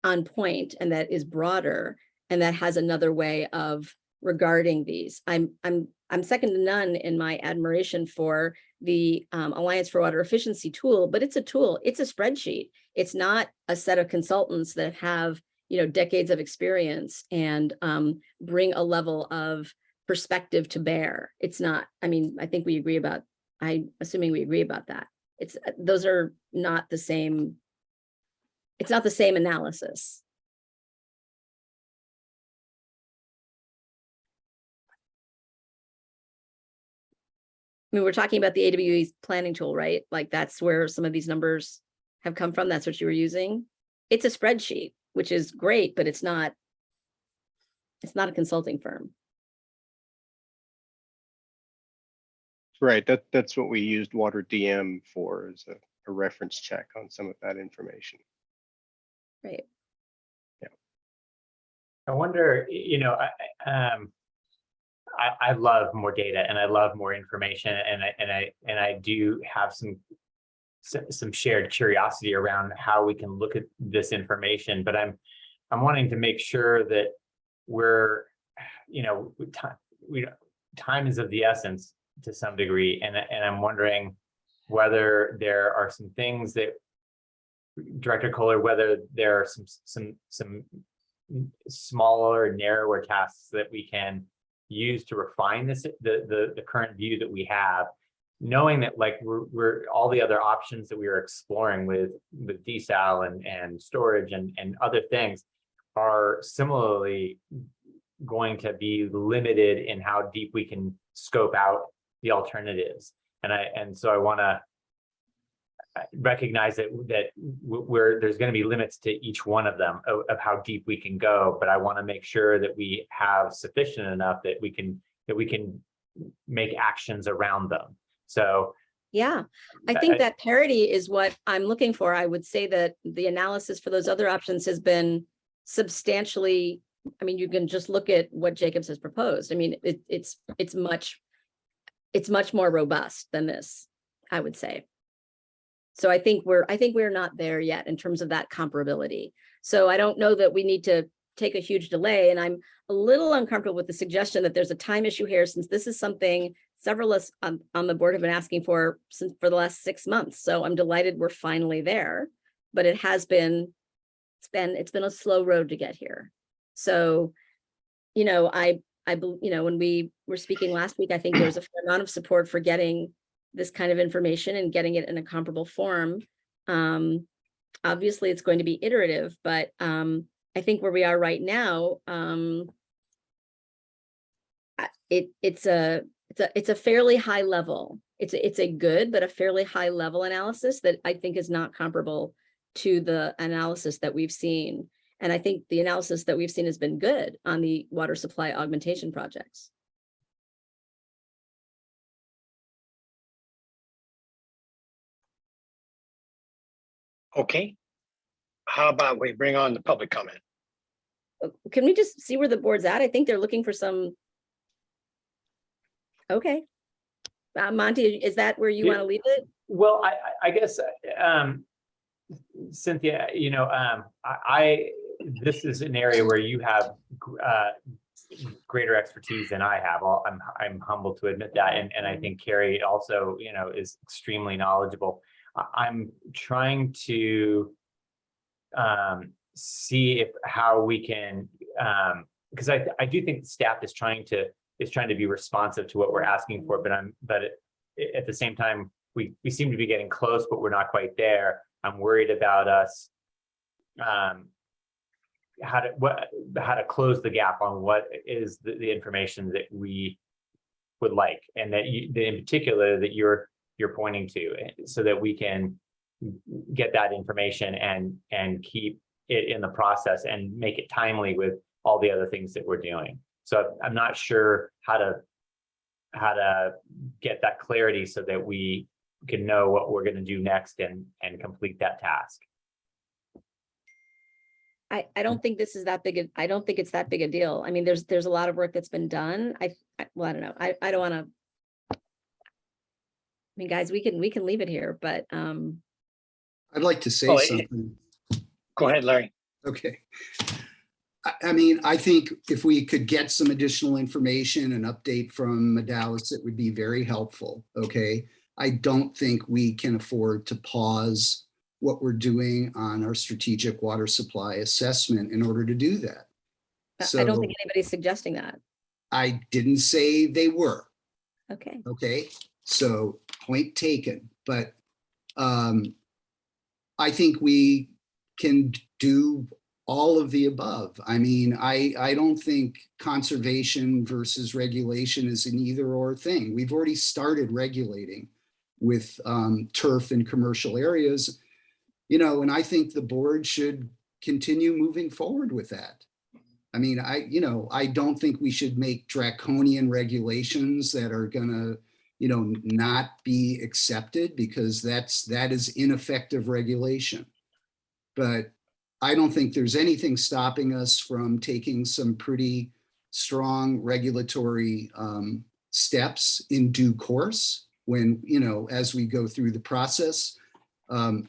on point and that is broader and that has another way of regarding these. I'm second to none in my admiration for the Alliance for Water Efficiency tool, but it's a tool, it's a spreadsheet. It's not a set of consultants that have, decades of experience and bring a level of perspective to bear. It's not, I mean, I think we agree about, I'm assuming we agree about that. Those are not the same. It's not the same analysis. I mean, we're talking about the AWE's planning tool, right? Like that's where some of these numbers have come from. That's what you were using. It's a spreadsheet, which is great, but it's not a consulting firm. Right, that's what we used Water DM for, as a reference check on some of that information. Right. Yeah. I wonder, I love more data and I love more information, and I do have some shared curiosity around how we can look at this information, but I'm wanting to make sure that we're, time is of the essence to some degree, and I'm wondering whether there are some things that Director Kohler, whether there are some smaller, narrower tasks that we can use to refine the current view that we have, knowing that like we're all the other options that we are exploring with desal and storage and other things are similarly going to be limited in how deep we can scope out the alternatives. And so I want to recognize that there's going to be limits to each one of them of how deep we can go, but I want to make sure that we have sufficient enough that we can make actions around them. So yeah, I think that parity is what I'm looking for. I would say that the analysis for those other options has been substantially, I mean, you can just look at what Jacobs has proposed. I mean, it's much more robust than this, I would say. So I think we're not there yet in terms of that comparability. So I don't know that we need to take a huge delay. And I'm a little uncomfortable with the suggestion that there's a time issue here, since this is something several of us on the board have been asking for the last 6 months. So I'm delighted we're finally there, but it's been a slow road to get here. So, when we were speaking last week, I think there was a fair amount of support for getting this kind of information and getting it in a comparable form. Obviously, it's going to be iterative, but I think where we are right now, it's a fairly high level. It's a good but a fairly high level analysis that I think is not comparable to the analysis that we've seen. And I think the analysis that we've seen has been good on the water supply augmentation projects. Okay. How about we bring on the public comment? Can we just see where the board's at? I think they're looking for some. Okay. Monty, is that where you want to leave it? Well, I guess, Cynthia, this is an area where you have greater expertise than I have. I'm humbled to admit that, and I think Carrie also, is extremely knowledgeable. I'm trying to see how we can, because I do think the staff is trying to be responsive to what we're asking for, but at the same time, we seem to be getting close, but we're not quite there. I'm worried about us how to close the gap on what is the information that we would like, and that in particular that you're pointing to, so that we can get that information and keep it in the process and make it timely with all the other things that we're doing. So I'm not sure how to get that clarity so that we can know what we're going to do next and complete that task. I don't think this is that big. I don't think it's that big a deal. I mean, there's a lot of work that's been done. Well, I don't know. I don't want to. I mean, guys, we can leave it here, but I'd like to say Well, something. Go ahead, Larry. Okay. I mean, I think if we could get some additional information and update from Medallis, it would be very helpful. Okay. I don't think we can afford to pause what we're doing on our strategic water supply assessment in order to do that. I don't think anybody's suggesting that. I didn't say they were. Okay. Okay. So point taken. But I think we can do all of the above. I mean, I don't think conservation versus regulation is an either or thing. We've already started regulating with turf in commercial areas, you know, and I think the board should continue moving forward with that. I mean, I don't think we should make draconian regulations that are gonna, you know, not be accepted, because that is ineffective regulation. But I don't think there's anything stopping us from taking some pretty strong regulatory steps in due course when, you know, as we go through the process,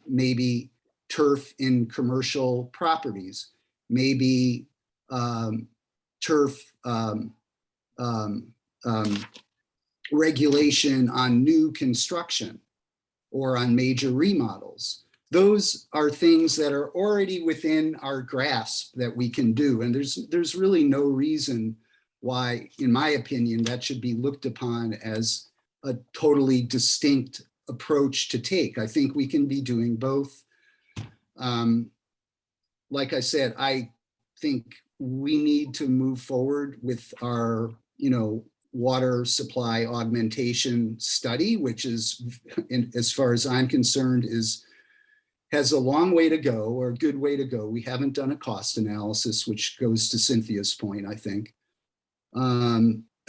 maybe turf in commercial properties, maybe turf regulation on new construction or on major remodels. Those are things that are already within our grasp that we can do. And there's really no reason why, in my opinion, that should be looked upon as a totally distinct approach to take. I think we can be doing both. Like I said, I think we need to move forward with our, you know, water supply augmentation study, which is, as far as I'm concerned, has a long way to go, or a good way to go. We haven't done a cost analysis, which goes to Cynthia's point, I think.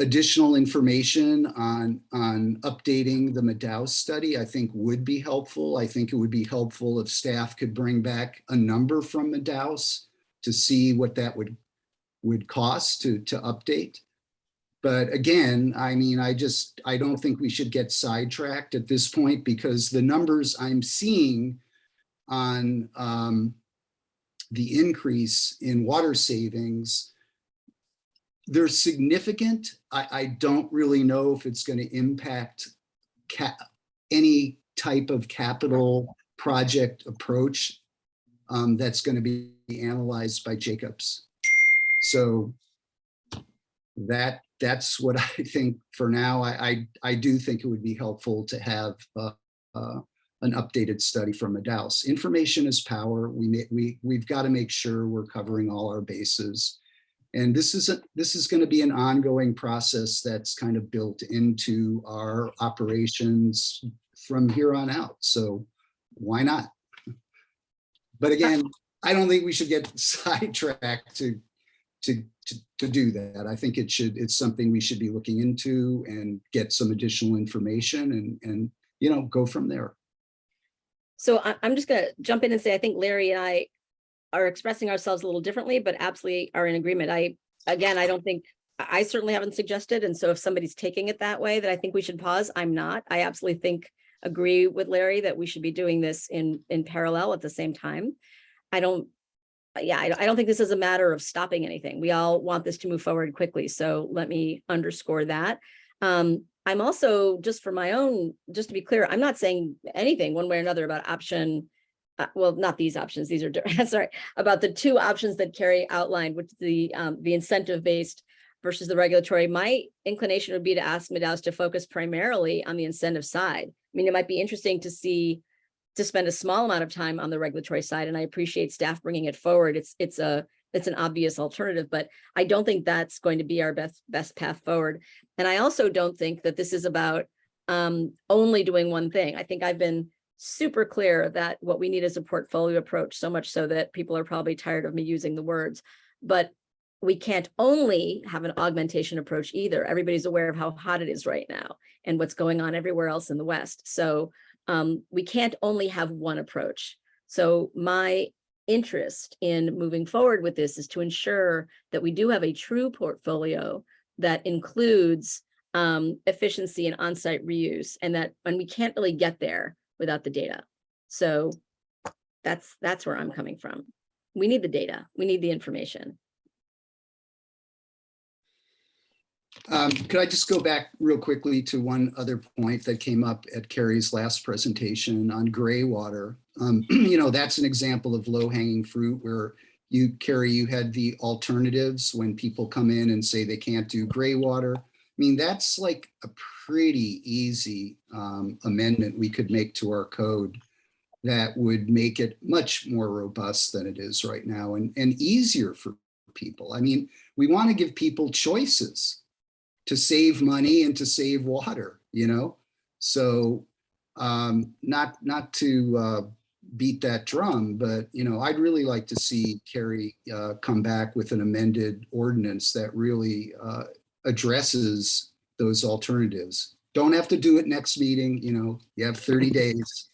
Additional information on updating the Medallis study, I think would be helpful. I think it would be helpful if staff could bring back a number from Medallis to see what that would cost to update. But again, I mean, I don't think we should get sidetracked at this point, because the numbers I'm seeing on the increase in water savings, they're significant. I don't really know if it's going to impact any type of capital project approach that's going to be analyzed by Jacobs. So that's what I think for now. I do think it would be helpful to have an updated study from Medallis. Information is power. We've got to make sure we're covering all our bases. And this is going to be an ongoing process that's kind of built into our operations from here on out. So why not? But again, I don't think we should get sidetracked to do that. I think it's something we should be looking into and get some additional information and you know, go from there. So I'm just going to jump in and say, I think Larry and I are expressing ourselves a little differently, but absolutely are in agreement. I certainly haven't suggested. And so if somebody's taking it that way, that I think we should pause, I'm not. I absolutely agree with Larry that we should be doing this in parallel at the same time. I don't think this is a matter of stopping anything. We all want this to move forward quickly. So let me underscore that. I'm also, just for my own, just to be clear, I'm not saying anything one way or another about option. Well, not these options. These are different. Sorry, about the two options that Carrie outlined, which the incentive-based versus the regulatory. My inclination would be to ask Medallis to focus primarily on the incentive side. I mean, it might be interesting to spend a small amount of time on the regulatory side, and I appreciate staff bringing it forward. It's a it's an obvious alternative, but I don't think that's going to be our best path forward. And I also don't think that this is about only doing one thing. I think I've been super clear that what we need is a portfolio approach, so much so that people are probably tired of me using the words, but we can't only have an augmentation approach either. Everybody's aware of how hot it is right now and what's going on everywhere else in the West. So we can't only have one approach. So my interest in moving forward with this is to ensure that we do have a true portfolio that includes efficiency and on-site reuse, and we can't really get there without the data. So that's where I'm coming from. We need the data. We need the information. Could I just go back real quickly to one other point that came up at Carrie's last presentation on gray water? That's an example of low-hanging fruit where Carrie, you had the alternatives when people come in and say they can't do gray water. I mean, that's like a pretty easy amendment we could make to our code that would make it much more robust than it is right now and easier for people. I mean, we want to give people choices to save money and to save water, So not to beat that drum, but I'd really like to see Carrie come back with an amended ordinance that really addresses those alternatives. Don't have to do it next meeting, you have 30 days.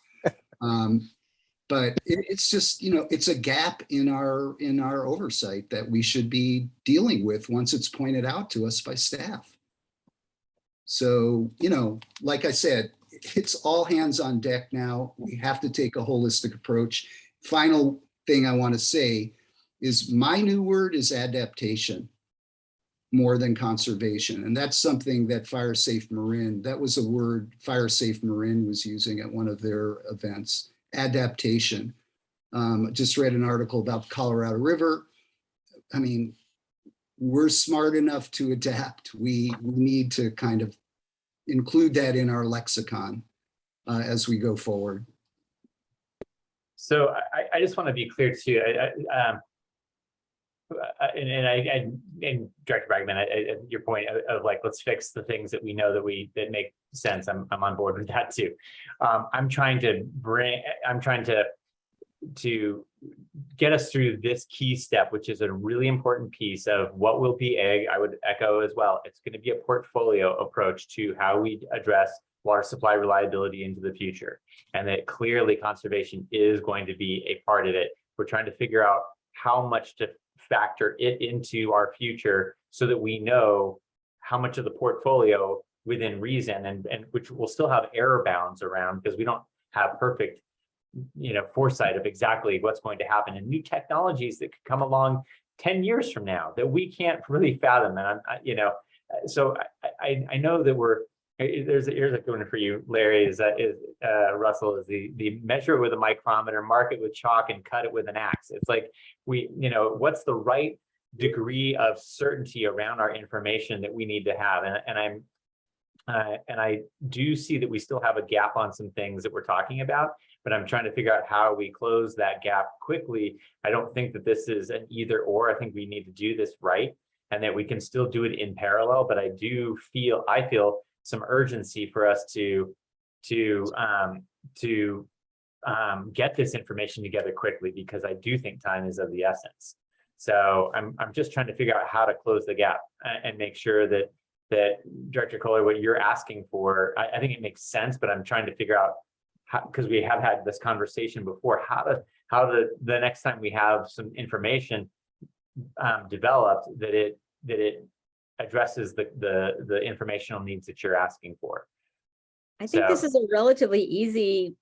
But it's just, it's a gap in our oversight that we should be dealing with once it's pointed out to us by staff. So, like I said, it's all hands on deck now. We have to take a holistic approach. Final thing I want to say is my new word is adaptation more than conservation. And that's something that Fire Safe Marin, that was a word Fire Safe Marin was using at one of their events, adaptation. Just read an article about the Colorado River. I mean, we're smart enough to adapt. We need to kind of include that in our lexicon as we go forward. So I just want to be clear too. And Director Bragman, your point of like, let's fix the things that we know that make sense. I'm on board with that too. I'm trying to get us through this key step, which is a really important piece of what will be I would echo as well. It's going to be a portfolio approach to how we address water supply reliability into the future. And that clearly conservation is going to be a part of it. We're trying to figure out how much to factor it into our future so that we know how much of the portfolio within reason and which will still have error bounds around, because we don't have perfect foresight of exactly what's going to happen, and new technologies that could come along 10 years from now that we can't really fathom. And so I know that here's a good one for you, Larry, Russell, is the measure it with a micrometer, mark it with chalk, and cut it with an axe. It's like what's the right degree of certainty around our information that we need to have, and I do see that we still have a gap on some things that we're talking about, but I'm trying to figure out how we close that gap quickly. I don't think that this is an either or. I think we need to do this right, and that we can still do it in parallel. But I feel some urgency for us to get this information together quickly, because I do think time is of the essence. So I'm just trying to figure out how to close the gap and make sure that Director Kohler, what you're asking for, I think it makes sense, but I'm trying to figure out how, because we have had this conversation before, how the next time we have some information developed, that it addresses the informational needs that you're asking for. I think this is a relatively easy,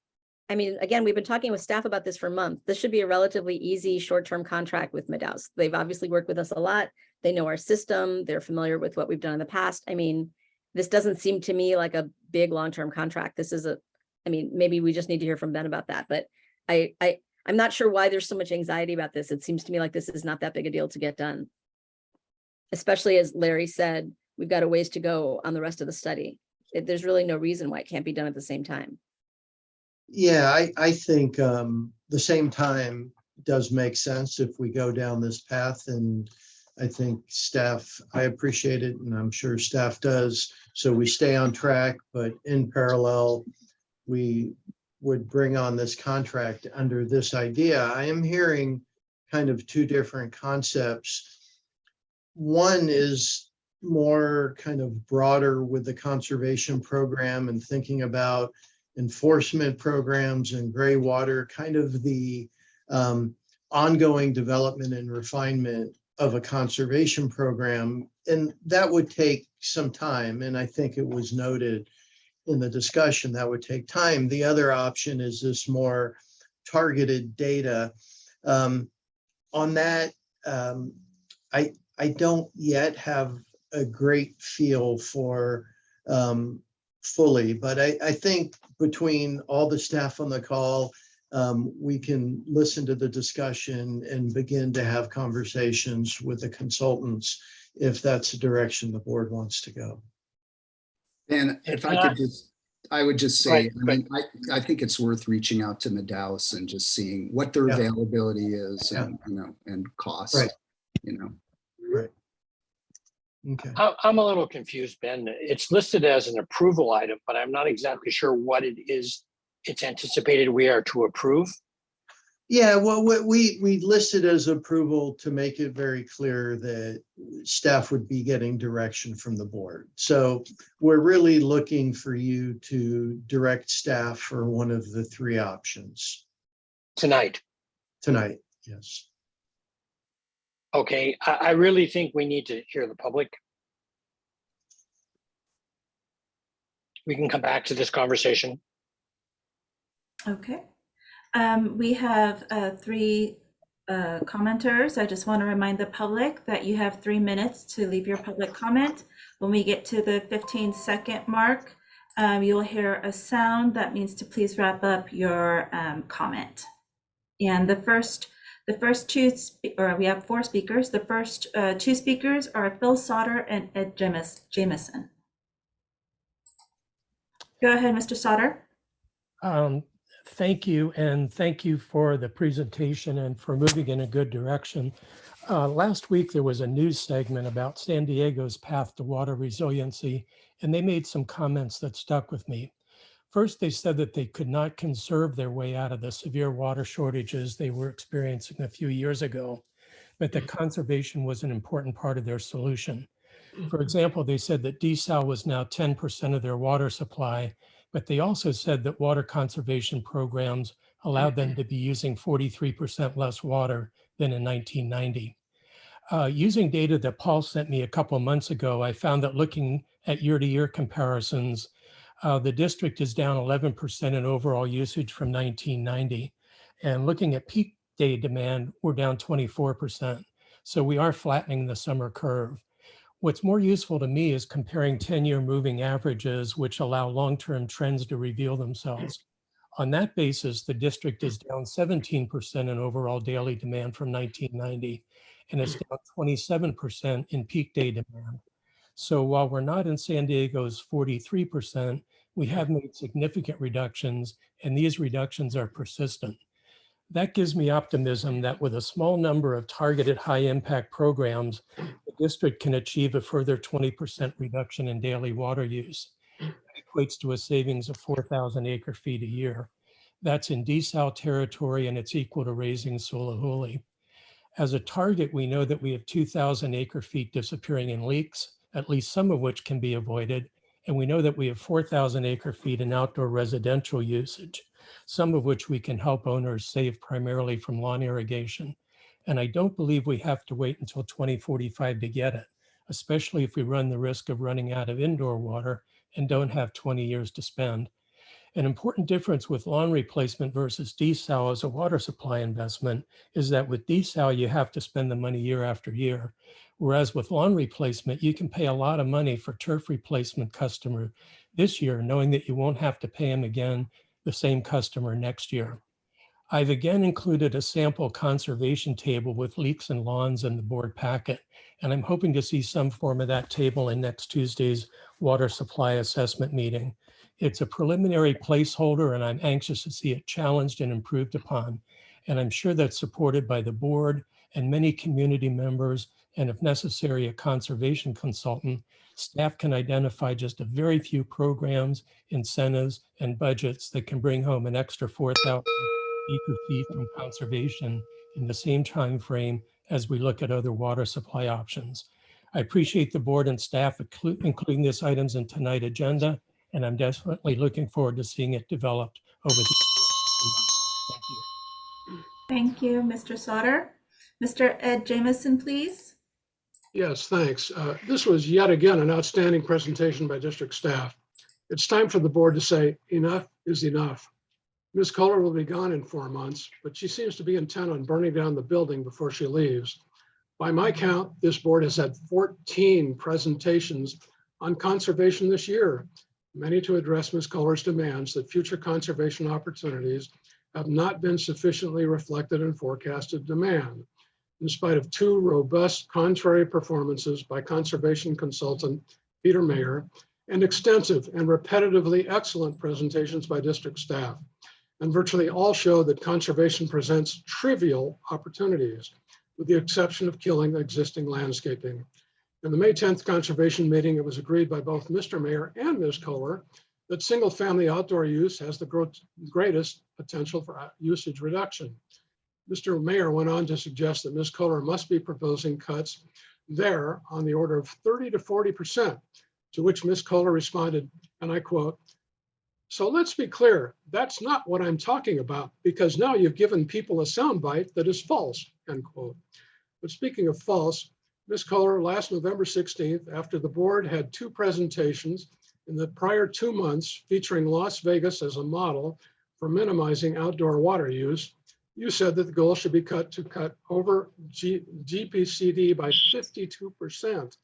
I mean, again, we've been talking with staff about this for months. This should be a relatively easy short-term contract with Madaus. They've obviously worked with us a lot. They know our system. They're familiar with what we've done in the past. I mean, this doesn't seem to me like a big long-term contract. This is maybe we just need to hear from Ben about that, but I'm not sure why there's so much anxiety about this. It seems to me like this is not that big a deal to get done. Especially as Larry said, we've got a ways to go on the rest of the study. There's really no reason why it can't be done at the same time. Yeah, I think the same time does make sense if we go down this path. And I think staff, I appreciate it, and I'm sure staff does. So we stay on track, but in parallel, we would bring on this contract under this idea. I am hearing kind of two different concepts. One is more kind of broader with the conservation program and thinking about enforcement programs and gray water, kind of the ongoing development and refinement of a conservation program. And that would take some time. And I think it was noted in the discussion that would take time. The other option is this more targeted data. On that, I don't yet have a great feel for fully, but I think between all the staff on the call, we can listen to the discussion and begin to have conversations with the consultants if that's the direction the board wants to go. And if I could just, I would just say, I mean, I think it's worth reaching out to Medallis and just seeing what their availability is and, you know, and cost, you know. Right. Okay. I'm a little confused, Ben. It's listed as an approval item, but I'm not exactly sure what it is it's anticipated we are to approve. Yeah, well, we listed as approval to make it very clear that staff would be getting direction from the board. So we're really looking for you to direct staff for one of the three options. Tonight. Yes. Okay, I really think we need to hear the public. We can come back to this conversation. Okay. We have three commenters. I just want to remind the public that you have 3 minutes to leave your public comment. When we get to the 15-second mark, you'll hear a sound that means to please wrap up your comment. And the first two, or we have 4 speakers. The first 2 speakers are Phil Sauter and Ed Jamison. Go ahead, Mr. Sauter. Thank you, and thank you for the presentation and for moving in a good direction. Last week, there was a news segment about San Diego's path to water resiliency, and they made some comments that stuck with me. First, they said that they could not conserve their way out of the severe water shortages they were experiencing a few years ago, but that conservation was an important part of their solution. For example, they said that desal was now 10% of their water supply, but they also said that water conservation programs allowed them to be using 43% less water than in 1990. Using data that Paul sent me a couple of months ago, I found that looking at year-to-year comparisons, the district is down 11% in overall usage from 1990. And looking at peak day demand, we're down 24%. So we are flattening the summer curve. What's more useful to me is comparing 10-year moving averages, which allow long-term trends to reveal themselves. On that basis, the district is down 17% in overall daily demand from 1990, and it's down 27% in peak day demand. So while we're not in San Diego's 43%, we have made significant reductions, and these reductions are persistent. That gives me optimism that with a small number of targeted high-impact programs, the district can achieve a further 20% reduction in daily water use. That equates to a savings of 4,000 acre-feet a year. That's in desal territory, and it's equal to raising Sulahuli. As a target, we know that we have 2,000 acre-feet disappearing in leaks, at least some of which can be avoided, and we know that we have 4,000 acre-feet in outdoor residential usage, some of which we can help owners save primarily from lawn irrigation. And I don't believe we have to wait until 2045 to get it, especially if we run the risk of running out of indoor water and don't have 20 years to spend. An important difference with lawn replacement versus desal as a water supply investment is that with desal, you have to spend the money year after year. Whereas with lawn replacement, you can pay a lot of money for turf replacement customer this year, knowing that you won't have to pay them again, the same customer next year. I've again included a sample conservation table with leaks and lawns in the board packet, and I'm hoping to see some form of that table in next Tuesday's water supply assessment meeting. It's a preliminary placeholder, and I'm anxious to see it challenged and improved upon. and I'm sure that's supported by the board and many community members, and if necessary, a conservation consultant. Staff can identify just a very few programs, incentives, and budgets that can bring home an extra 4,000 acre feet from conservation in the same time frame as we look at other water supply options. I appreciate the board and staff including these items in tonight's agenda, and I'm definitely looking forward to seeing it developed over the months. Thank you. Thank you, Mr. Sauter. Mr. Ed Jamison, please. Yes, thanks. This was yet again an outstanding presentation by district staff. It's time for the board to say enough is enough. Ms. Kohler will be gone in 4 months, but she seems to be intent on burning down the building before she leaves. By my count, this board has had 14 presentations on conservation this year, many to address Ms. Kohler's demands that future conservation opportunities have not been sufficiently reflected in forecasted demand. In spite of 2 robust contrary performances by conservation consultant Peter Mayer and extensive and repetitively excellent presentations by district staff. And virtually all show that conservation presents trivial opportunities, with the exception of killing existing landscaping. In the May 10th conservation meeting, it was agreed by both Mr. Mayer and Ms. Kohler that single-family outdoor use has the greatest potential for usage reduction. Mr. Mayer went on to suggest that Ms. Kohler must be proposing cuts there on the order of 30 to 40%, to which Ms. Kohler responded, and I quote, "So let's be clear, that's not what I'm talking about, because now you've given people a soundbite that is false," end quote. But speaking of false, Ms. Kohler last November 16th, after the board had 2 presentations in the prior 2 months featuring Las Vegas as a model for minimizing outdoor water use, you said that the goal should be cut over GPCD by 52%,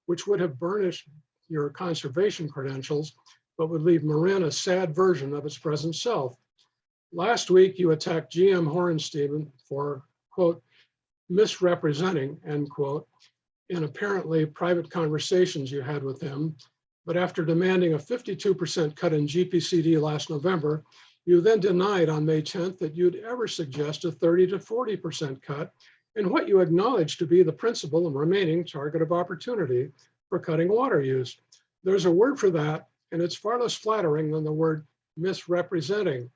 which would have burnished your conservation credentials, but would leave Marin a sad version of its present self. Last week, you attacked GM Horenstein for, quote, misrepresenting, end quote, in apparently private conversations you had with him. But after demanding a 52% cut in GPCD last November, you then denied on May 10th that you'd ever suggest a 30 to 40% cut in what you acknowledged to be the principal and remaining target of opportunity for cutting water use. There's a word for that, and it's far less flattering than the word misrepresenting.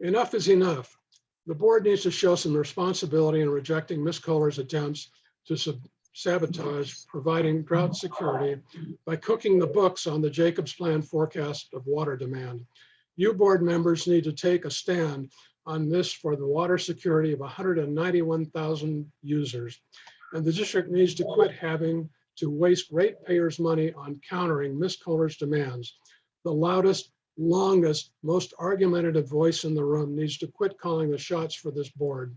Enough is enough. The board needs to show some responsibility in rejecting Ms. Kohler's attempts to sabotage providing drought security by cooking the books on the Jacobs Plan forecast of water demand. You board members need to take a stand on this for the water security of 191,000 users. And the district needs to quit having to waste ratepayers' money on countering Ms. Kohler's demands. The loudest, longest, most argumentative voice in the room needs to quit calling the shots for this board.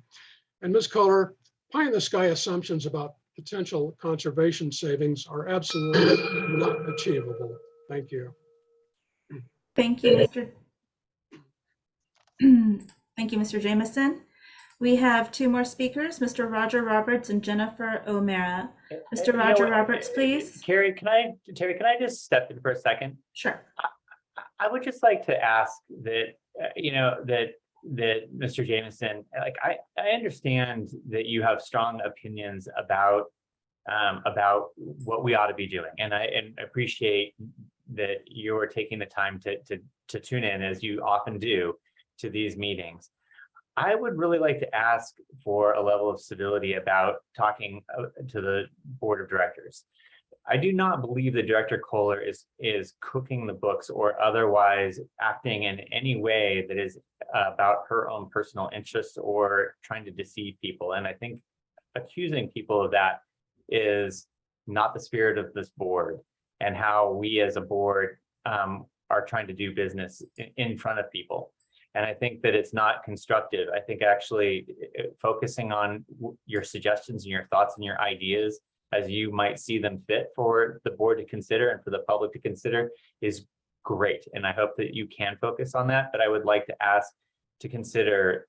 And Ms. Kohler, pie in the sky assumptions about potential conservation savings are absolutely not achievable. Thank you. Thank you, Mr. Thank you, Mr. Jamison. We have 2 more speakers, Mr. Roger Roberts and Jennifer O'Mara. Mr. Roger Roberts, please. Terry, can I just step in for a second? Sure. I would just like to ask that, that Mr. Jamison, like, I understand that you have strong opinions about what we ought to be doing. And I appreciate that you're taking the time to tune in, as you often do, to these meetings. I would really like to ask for a level of civility about talking to the board of directors. I do not believe that Director Kohler is cooking the books or otherwise acting in any way that is about her own personal interests or trying to deceive people. And I think accusing people of that is not the spirit of this board and how we as a board are trying to do business in front of people. And I think that it's not constructive. I think actually focusing on your suggestions and your thoughts and your ideas as you might see them fit for the board to consider and for the public to consider is great. And I hope that you can focus on that. But I would like to ask to consider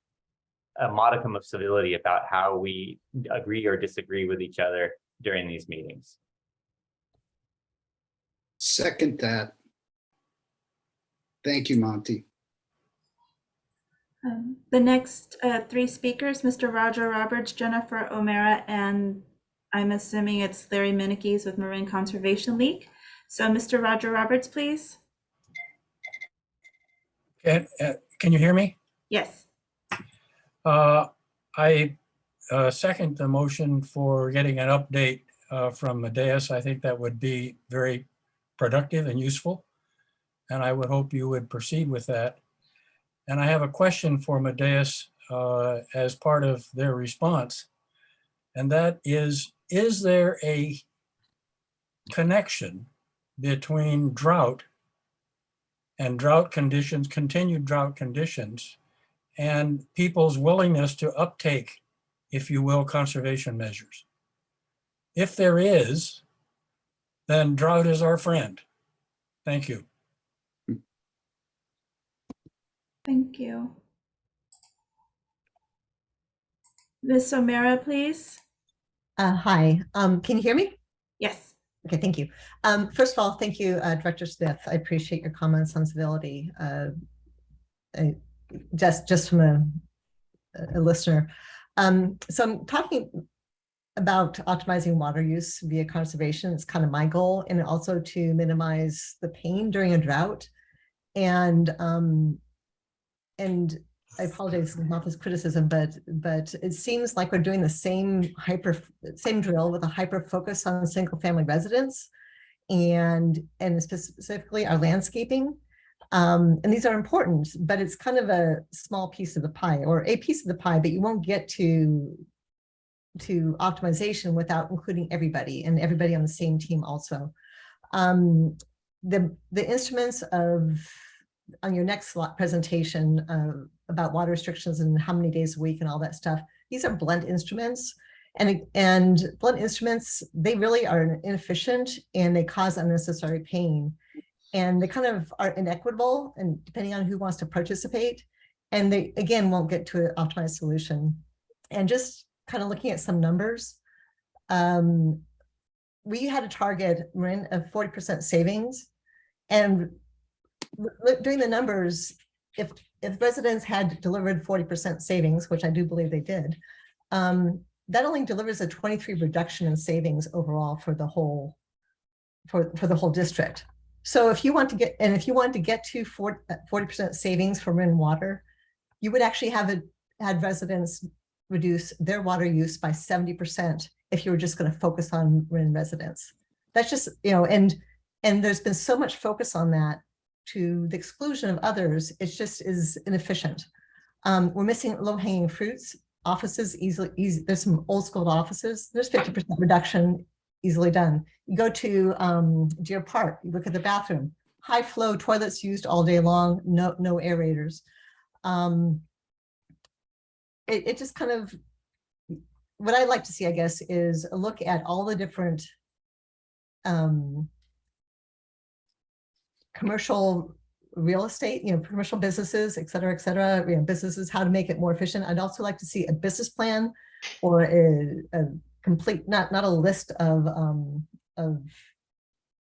a modicum of civility about how we agree or disagree with each other during these meetings. Second that. Thank you, Monty. The next three speakers, Mr. Roger Roberts, Jennifer O'Mara, and I'm assuming it's Larry Minikes with Marin Conservation League. So Mr. Roger Roberts, please. Can you hear me? Yes. I second the motion for getting an update from Madeus. I think that would be very productive and useful, and I would hope you would proceed with that. And I have a question for Madeus as part of their response, and that is there a connection between drought and drought conditions, continued drought conditions, and people's willingness to uptake, if you will, conservation measures? If there is, then drought is our friend. Thank you. Thank you. Ms. O'Mara, please. Hi, can you hear me? Yes. Okay, thank you. First of all, thank you, Director Smith. I appreciate your comments on civility. Just from a listener. So I'm talking about optimizing water use via conservation. It's kind of my goal, and also to minimize the pain during a drought. And I apologize not this criticism, but it seems like we're doing the same drill with a hyper focus on single family residents and specifically our landscaping. And these are important, but it's kind of a small piece of the pie, or a piece of the pie, but you won't get to optimization without including everybody and everybody on the same team also. The instruments on your next presentation about water restrictions and how many days a week and all that stuff, these are blunt instruments. And blunt instruments, they really are inefficient and they cause unnecessary pain. And they kind of are inequitable, and depending on who wants to participate, and they again won't get to an optimized solution. And just kind of looking at some numbers, we had a target, Marin, of 40% savings. And doing the numbers, if residents had delivered 40% savings, which I do believe they did, that only delivers a 23 reduction in savings overall for the whole district. So if you want to get to 40% savings for Marin water, you would actually had residents reduce their water use by 70% if you were just going to focus on Marin residents. That's just, and there's been so much focus on that to the exclusion of others. It just is inefficient. We're missing low-hanging fruits. Offices easily, there's some old school offices. There's 50% reduction easily done. You go to Deer Park, you look at the bathroom, high flow toilets used all day long, no aerators. It just kind of, what I'd like to see, I guess, is a look at all the different commercial real estate, commercial businesses, et cetera, businesses, how to make it more efficient. I'd also like to see a business plan or a complete, not a list of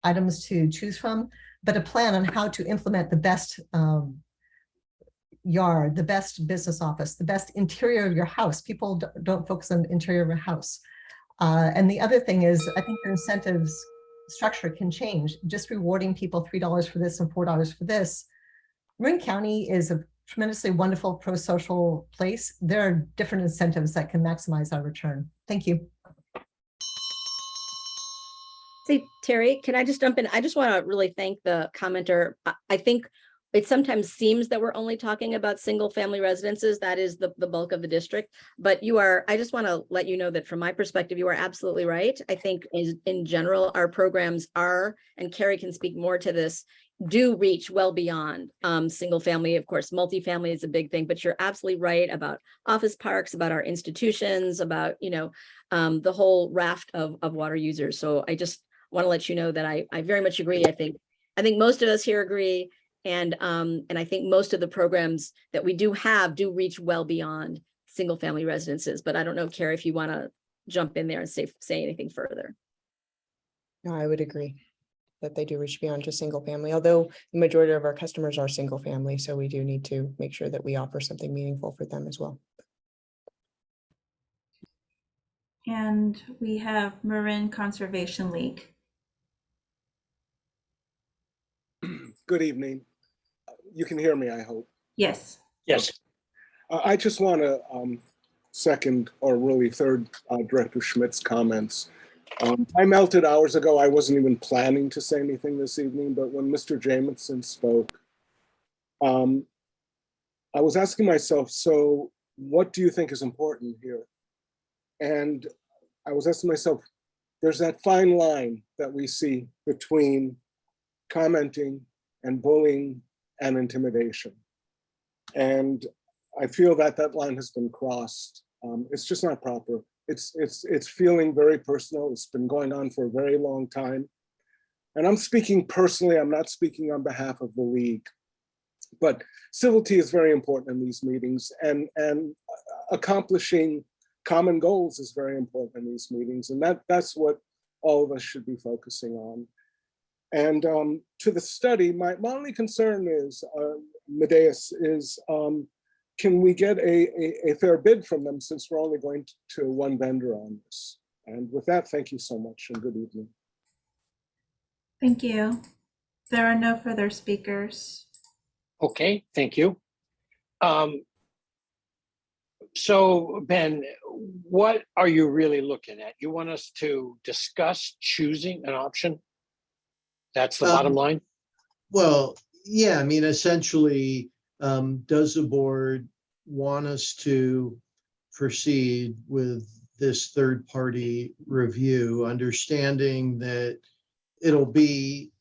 items to choose from, but a plan on how to implement the best yard, the best business office, the best interior of your house. People don't focus on the interior of your house. And the other thing is, I think your incentives structure can change. Just rewarding people $3 for this and $4 for this. Marin County is a tremendously wonderful pro-social place. There are different incentives that can maximize our return. Thank you. Say, Terry, can I just jump in? I just want to really thank the commenter. I think it sometimes seems that we're only talking about single family residences. That is the bulk of the district, but I just want to let you know that from my perspective, you are absolutely right. I think in general, our programs are, and Carrie can speak more to this, do reach well beyond single family. Of course, multifamily is a big thing, but you're absolutely right about office parks, about our institutions, about, the whole raft of water users. So I just want to let you know that I very much agree. I think most of us here agree. And I think most of the programs that we do reach well beyond single family residences. But I don't know, Carrie, if you want to jump in there and say anything further. No, I would agree. that they do reach beyond just single family, although the majority of our customers are single family. So we do need to make sure that we offer something meaningful for them as well. And we have Marin Conservation League. Good evening. You can hear me, I hope. Yes. Yes. I just want to second, or really third, Director Schmidt's comments. I melted hours ago. I wasn't even planning to say anything this evening, but when Mr. Jamison spoke, I was asking myself, so what do you think is important here? And I was asking myself, there's that fine line that we see between commenting and bullying and intimidation. And I feel that that line has been crossed. It's just not proper. It's feeling very personal. It's been going on for a very long time. And I'm speaking personally, I'm not speaking on behalf of the league. But civility is very important in these meetings, and accomplishing common goals is very important in these meetings. And that's what all of us should be focusing on. And to the study, my only concern is, Medeus, is can we get a fair bid from them, since we're only going to one vendor on this? And with that, thank you so much and good evening. Thank you. There are no further speakers. Okay, thank you. So Ben, what are you really looking at? You want us to discuss choosing an option? That's the bottom line? Well, yeah, I mean, essentially, does the board want us to proceed with this third-party review, understanding that it'll be,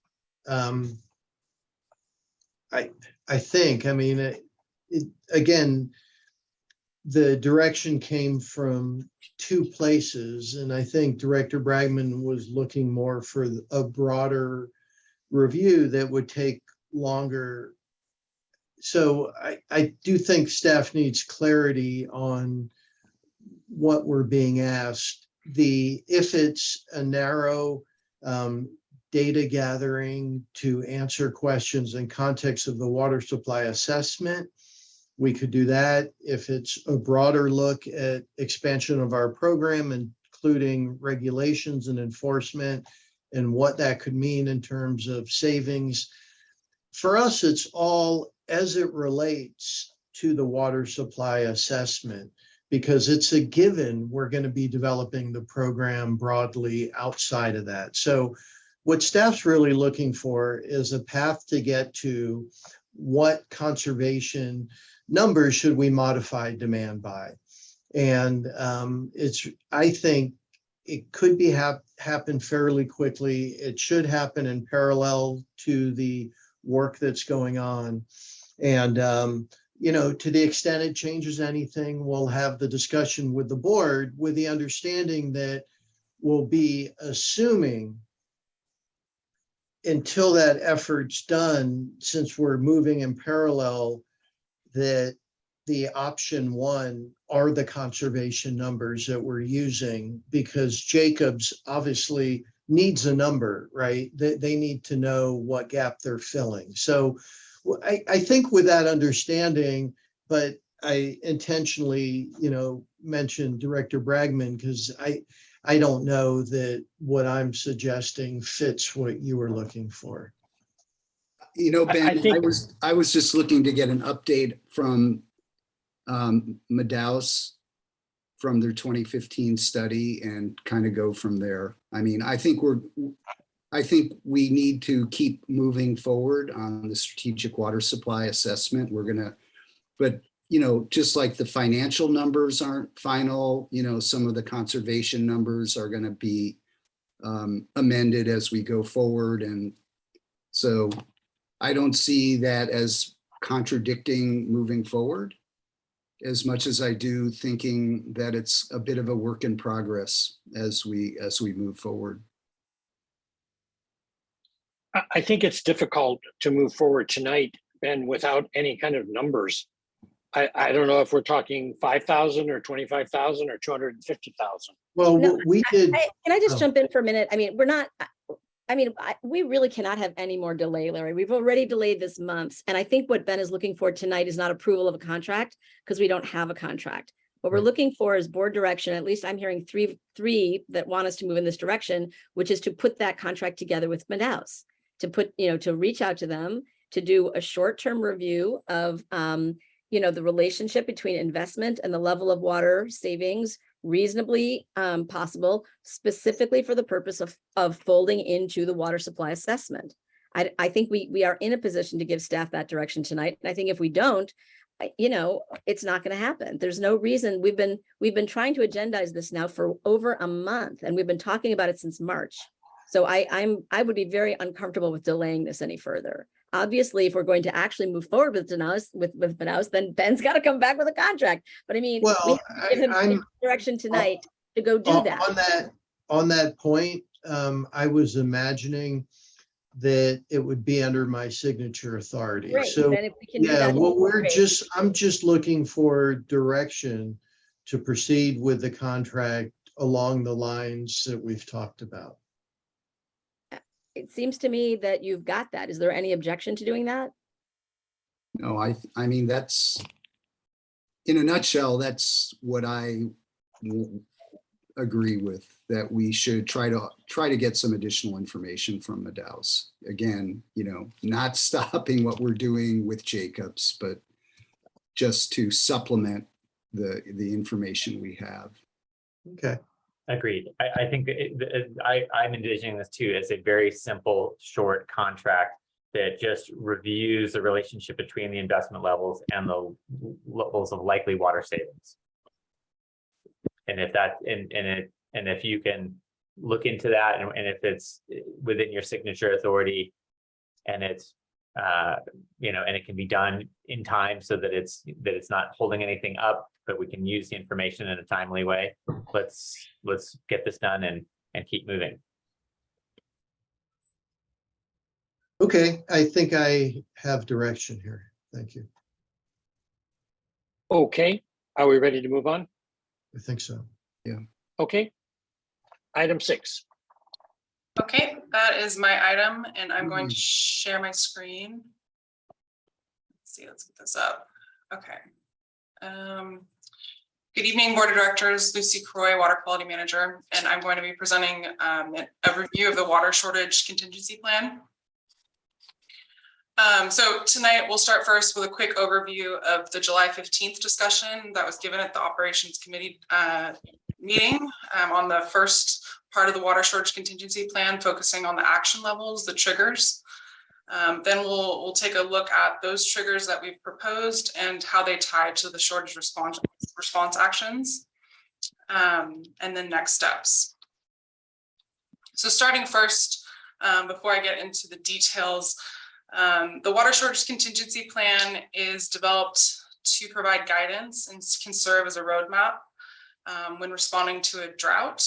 I think, I mean, again, the direction came from two places, and I think Director Bragman was looking more for a broader review that would take longer. So I do think staff needs clarity on what we're being asked. If it's a narrow data gathering to answer questions in context of the water supply assessment, we could do that. If it's a broader look at expansion of our program, including regulations and enforcement, and what that could mean in terms of savings. For us, it's all as it relates to the water supply assessment, because it's a given we're going to be developing the program broadly outside of that. So what staff's really looking for is a path to get to what conservation numbers should we modify demand by. And I think it could be happen fairly quickly. It should happen in parallel to the work that's going on. And, to the extent it changes anything, we'll have the discussion with the board with the understanding that we'll be assuming until that effort's done, since we're moving in parallel, that the option one are the conservation numbers that we're using, because Jacobs obviously needs a number, right? They need to know what gap they're filling. So I think with that understanding, but I intentionally, mentioned Director Bragman, because I don't know that what I'm suggesting fits what you were looking for. Ben, I was just looking to get an update from Medeus from their 2015 study and kind of go from there. I mean, I think we need to keep moving forward on the strategic water supply assessment. But just like the financial numbers aren't final, some of the conservation numbers are going to be amended as we go forward. And so I don't see that as contradicting moving forward, as much as I do thinking that it's a bit of a work in progress as we move forward. I think it's difficult to move forward tonight, Ben, without any kind of numbers. I don't know if we're talking 5,000 or 25,000 or 250,000. Well, No, we did. can I just jump in for a minute? I mean, we're not, I mean, we really cannot have any more delay, Larry. We've already delayed this months. And I think what Ben is looking for tonight is not approval of a contract because we don't have a contract. What we're looking for is board direction. At least I'm hearing three that want us to move in this direction, which is to put that contract together with Madaus, to put, to reach out to them, to do a short-term review of, the relationship between investment and the level of water savings reasonably possible, specifically for the purpose of folding into the water supply assessment. I think we are in a position to give staff that direction tonight. And I think if we don't, it's not going to happen. There's no reason. We've been trying to agendize this now for over a month, and we've been talking about it since March. So I would be very uncomfortable with delaying this any further. Obviously, if we're going to actually move forward with Madaus, then Ben's got to come back with a contract. But I mean, we have to give him direction tonight to go do that. On that point, I was imagining that it would be under my signature authority. Great. So Then if we can do yeah, that, well, great. I'm just looking for direction to proceed with the contract along the lines that we've talked about. It seems to me that you've got that. Is there any objection to doing that? No, I mean, that's, in a nutshell, that's what I agree with, that we should try to get some additional information from Madaus. Again, not stopping what we're doing with Jacobs, but just to supplement the information we have. Okay. Agreed. I think I'm envisioning this too as a very simple, short contract that just reviews the relationship between the investment levels and the levels of likely water savings. And if that, and if you can look into that, and if it's within your signature authority, and it's and it can be done in time so that it's not holding anything up, but we can use the information in a timely way. Let's get this done and keep moving. Okay, I think I have direction here. Thank you. Okay, are we ready to move on? I think so. Yeah. Okay. Item 6. Okay, that is my item, and I'm going to share my screen. Let's see, let's get this up. Okay. Good evening, Board of Directors. Lucy Croy, Water Quality Manager, and I'm going to be presenting a review of the water shortage contingency plan. So tonight we'll start first with a quick overview of the July 15th discussion that was given at the Operations Committee meeting on the first part of the water shortage contingency plan, focusing on the action levels, the triggers. Then we'll take a look at those triggers that we've proposed and how they tie to the shortage response actions, and then next steps. So starting first, before I get into the details, the water shortage contingency plan is developed to provide guidance and can serve as a roadmap when responding to a drought.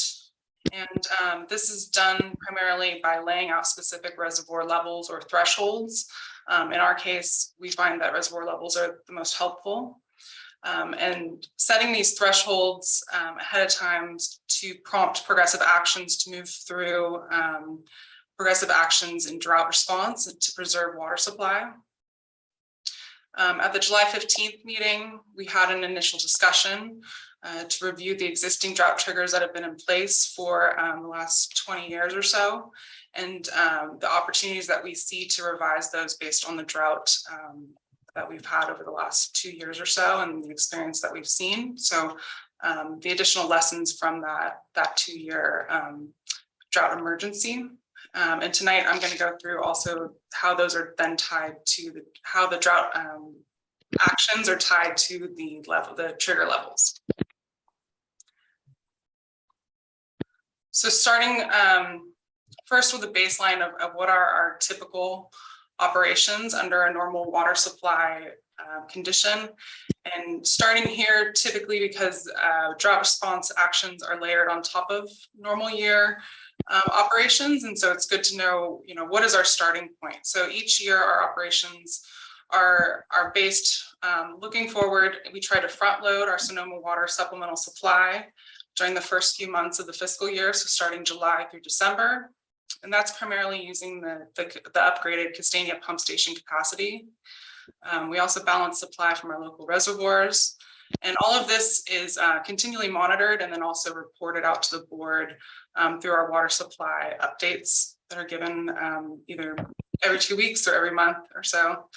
And this is done primarily by laying out specific reservoir levels or thresholds. In our case, we find that reservoir levels are the most helpful. And setting these thresholds ahead of time to prompt progressive actions to move through progressive actions in drought response and to preserve water supply. At the July 15th meeting, we had an initial discussion to review the existing drought triggers that have been in place for the last 20 years or so, and the opportunities that we see to revise those based on the drought that we've had over the last 2 years or so and the experience that we've seen. So the additional lessons from that 2-year drought emergency. And tonight I'm going to go through also how those are then tied to how the drought actions are tied to the trigger levels. So starting first with a baseline of what are our typical operations under a normal water supply condition. And starting here, typically because drought response actions are layered on top of normal year operations. And so it's good to know, what is our starting point? So each year our operations are based looking forward. We try to front load our Sonoma water supplemental supply during the first few months of the fiscal year. So starting July through December. And that's primarily using the upgraded Castania pump station capacity. We also balance supply from our local reservoirs. And all of this is continually monitored and then also reported out to the board through our water supply updates that are given either every 2 weeks or every month or so.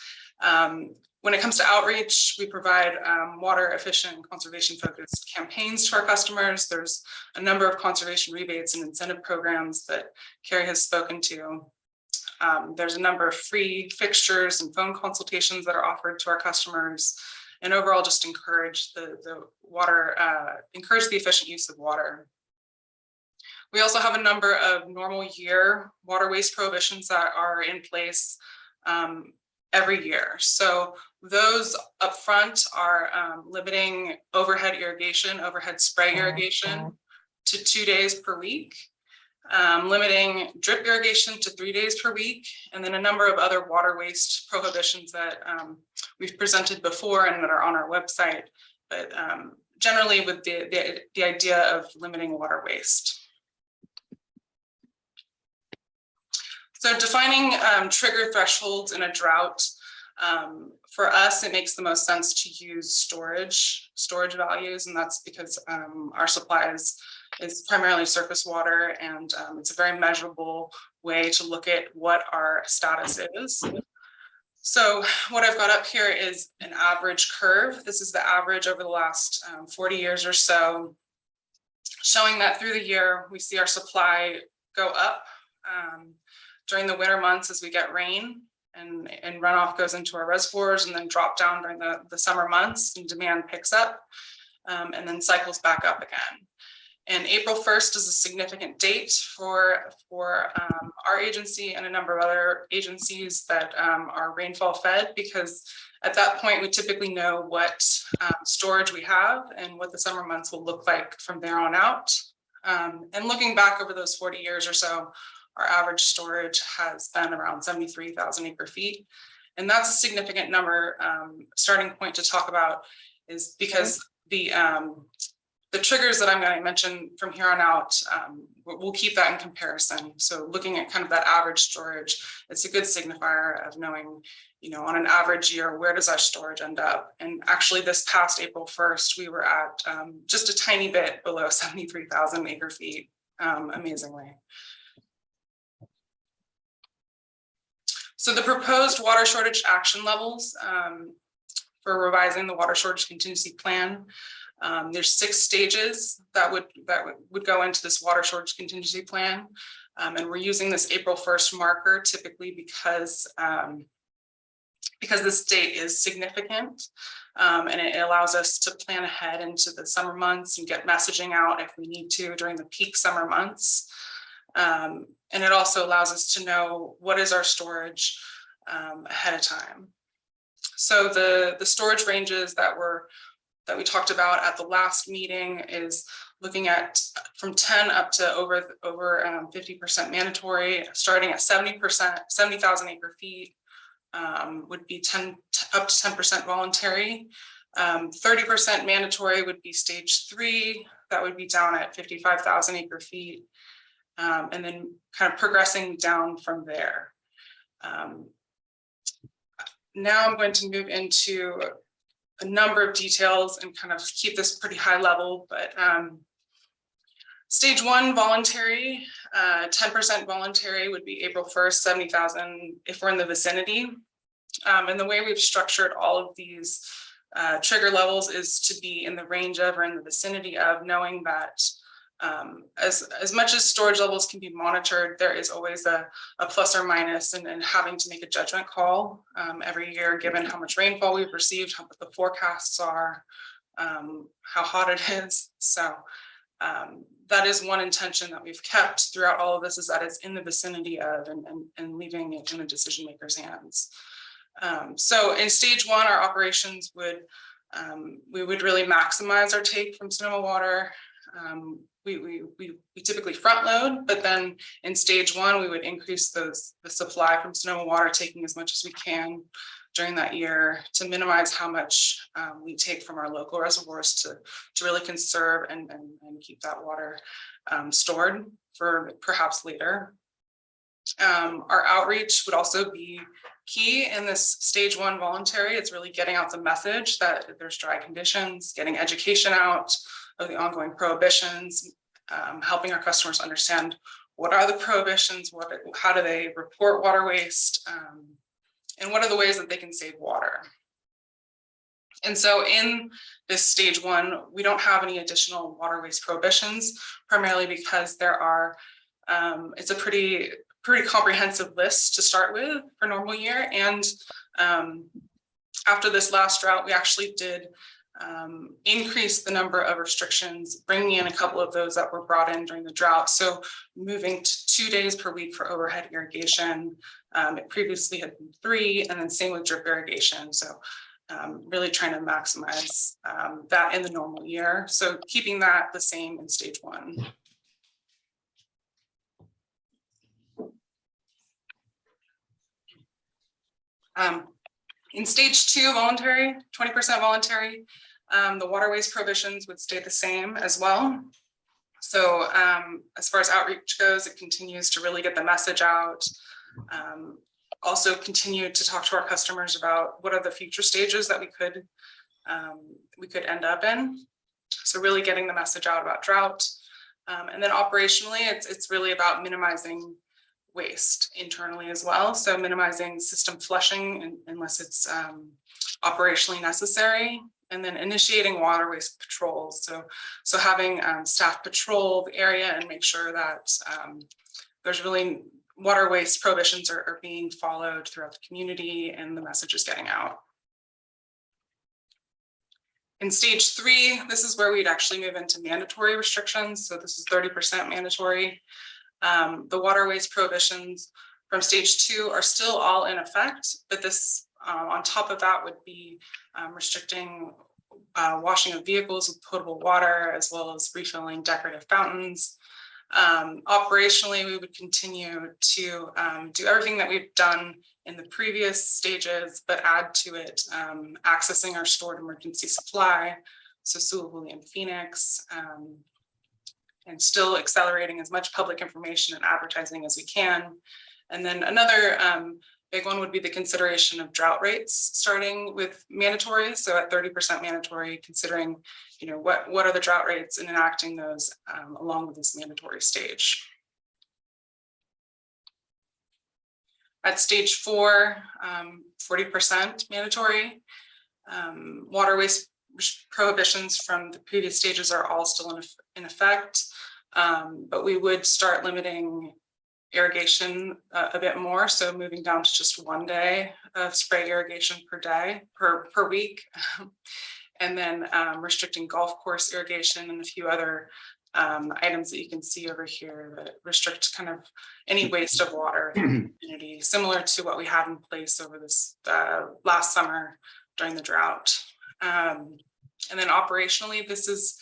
When it comes to outreach, we provide water efficient and conservation focused campaigns to our customers. There's a number of conservation rebates and incentive programs that Carrie has spoken to. There's a number of free fixtures and phone consultations that are offered to our customers, and overall just encourage the efficient use of water. We also have a number of normal year water waste prohibitions that are in place every year. So those up front are limiting overhead spray irrigation to 2 days per week, limiting drip irrigation to 3 days per week, and then a number of other water waste prohibitions that we've presented before and that are on our website, but generally with the idea of limiting water waste. So defining trigger thresholds in a drought, for us, it makes the most sense to use storage values, and that's because our supply is primarily surface water, and it's a very measurable way to look at what our status is. So what I've got up here is an average curve. This is the average over the last 40 years or so, showing that through the year, we see our supply go up during the winter months as we get rain and runoff goes into our reservoirs, and then drop down during the summer months and demand picks up and then cycles back up again. And April 1st is a significant date for our agency and a number of other agencies that are rainfall fed, because at that point we typically know what storage we have and what the summer months will look like from there on out. And looking back over those 40 years or so, our average storage has been around 73,000 acre feet. And that's a significant number. Starting point to talk about is because the triggers that I'm going to mention from here on out, we'll keep that in comparison. So looking at kind of that average storage, it's a good signifier of knowing, on an average year, where does our storage end up? And actually this past April 1st, we were at just a tiny bit below 73,000 acre feet, amazingly. So the proposed water shortage action levels for revising the water shortage contingency plan, there's 6 stages that would go into this water shortage contingency plan. And we're using this April 1st marker typically because this date is significant, and it allows us to plan ahead into the summer months and get messaging out if we need to during the peak summer months. And it also allows us to know what is our storage ahead of time. So the storage ranges that we talked about at the last meeting is looking at from 10 up to over 50% mandatory, starting at 70%, 70,000 acre feet would be up to 10% voluntary. 30% mandatory would be stage 3, that would be down at 55,000 acre feet. And then kind of progressing down from there. Now I'm going to move into a number of details and kind of keep this pretty high level, but stage 1 voluntary, 10% voluntary would be April 1st, 70,000 if we're in the vicinity. And the way we've structured all of these trigger levels is to be in the range of or in the vicinity of, knowing that as much as storage levels can be monitored, there is always a plus or minus, and having to make a judgment call every year, given how much rainfall we've received, what the forecasts are, how hot it is. So that is one intention that we've kept throughout all of this, is that it's in the vicinity of and leaving it in the decision makers' hands. So in stage 1, our operations we would really maximize our take from Sonoma water. We typically front load, but then in stage 1, we would increase the supply from Sonoma water, taking as much as we can during that year to minimize how much we take from our local reservoirs to really conserve and keep that water stored for perhaps later. Our outreach would also be key in this stage 1 voluntary. It's really getting out the message that there's dry conditions, getting education out of the ongoing prohibitions, helping our customers understand what are the prohibitions, how do they report water waste, and what are the ways that they can save water. And so in this stage 1, we don't have any additional water waste prohibitions, primarily because there are, it's a pretty comprehensive list to start with for normal year. And after this last drought, we actually did increase the number of restrictions, bringing in a couple of those that were brought in during the drought. So moving to 2 days per week for overhead irrigation. It previously had been 3, and then same with drip irrigation. So really trying to maximize that in the normal year. So keeping that the same in stage 1. In stage 2, voluntary, 20% voluntary, the water waste prohibitions would stay the same as well. So as far as outreach goes, it continues to really get the message out. Also continue to talk to our customers about what are the future stages that we could end up in. So really getting the message out about drought. And then operationally, it's really about minimizing waste internally as well. So minimizing system flushing unless it's operationally necessary, and then initiating water waste patrols. So having staff patrol the area and make sure that there's really water waste prohibitions are being followed throughout the community and the message is getting out. In stage 3, this is where we'd actually move into mandatory restrictions. So this is 30% mandatory. The water waste prohibitions from stage 2 are still all in effect, but this on top of that would be restricting washing of vehicles with potable water, as well as refilling decorative fountains. Operationally, we would continue to do everything that we've done in the previous stages, but add to it accessing our stored emergency supply, so Sewell and Phoenix, and still accelerating as much public information and advertising as we can. And then another big one would be the consideration of drought rates, starting with mandatory. So at 30% mandatory, considering, what are the drought rates and enacting those along with this mandatory stage. At stage 4, 40% mandatory. Water waste prohibitions from the previous stages are all still in effect, but we would start limiting irrigation a bit more, so moving down to just 1 day of spray irrigation per week, and then restricting golf course irrigation and a few other items that you can see over here that restrict kind of any waste of water in the community, similar to what we had in place over this last summer during the drought. And then operationally, this is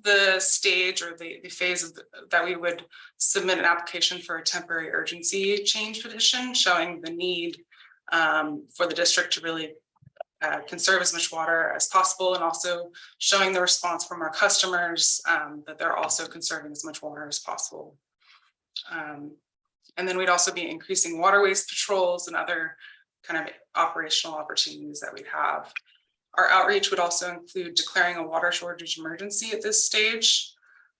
the stage or the phase that we would submit an application for a temporary urgency change petition, showing the need for the district to really conserve as much water as possible, and also showing the response from our customers that they're also conserving as much water as possible. And then we'd also be increasing water waste patrols and other kind of operational opportunities that we'd have. Our outreach would also include declaring a water shortage emergency at this stage,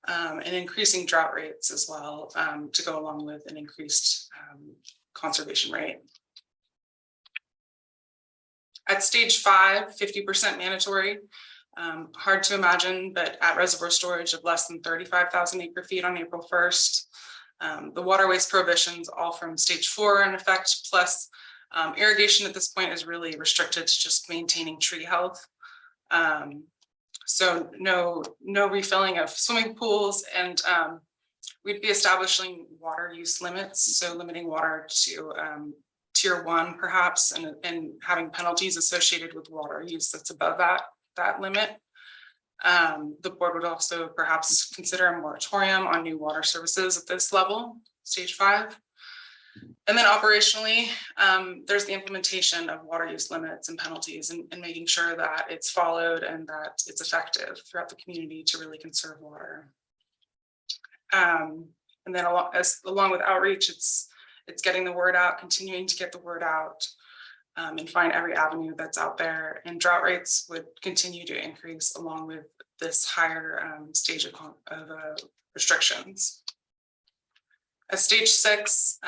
and increasing drought rates as well to go along with an increased conservation rate. At stage 5, 50% mandatory. Hard to imagine, but at reservoir storage of less than 35,000 acre feet on April 1st. The water waste prohibitions all from stage 4 are in effect, plus irrigation at this point is really restricted to just maintaining tree health. So no refilling of swimming pools, and we'd be establishing water use limits, so limiting water to tier 1 perhaps, and having penalties associated with water use that's above that limit. The board would also perhaps consider a moratorium on new water services at this level, stage 5. And then operationally, there's the implementation of water use limits and penalties, and making sure that it's followed and that it's effective throughout the community to really conserve water. And then along with outreach, it's getting the word out, continuing to get the word out, and find every avenue that's out there. And drought rates would continue to increase along with this higher stage of restrictions. At stage 6,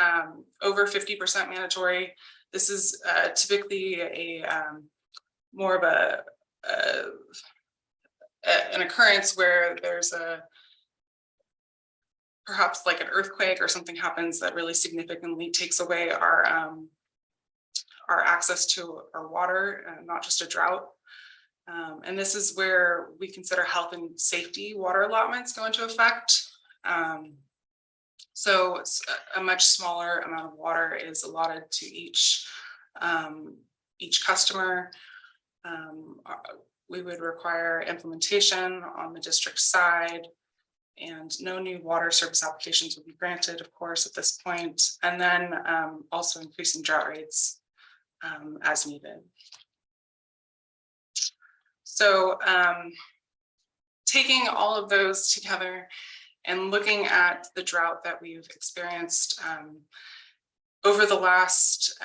over 50% mandatory. This is typically a more of an occurrence where there's perhaps like an earthquake or something happens that really significantly takes away our access to our water, not just a drought. And this is where we consider health and safety water allotments go into effect. So a much smaller amount of water is allotted to each customer. We would require implementation on the district side, and no new water service applications would be granted, of course, at this point. And then also increasing drought rates as needed. So taking all of those together and looking at the drought that we've experienced over the last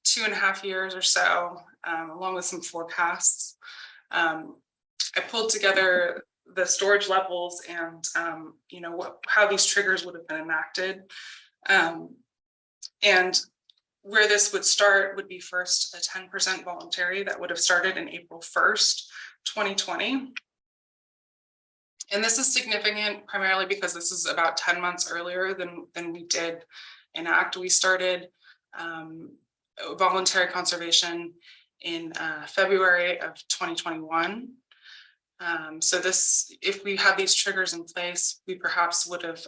2.5 years or so, along with some forecasts, I pulled together the storage levels and how these triggers would have been enacted. And where this would start would be first a 10% voluntary that would have started in April 1st, 2020. And this is significant primarily because this is about 10 months earlier than we did enact. We started voluntary conservation in February of 2021. So this, if we had these triggers in place, we perhaps would have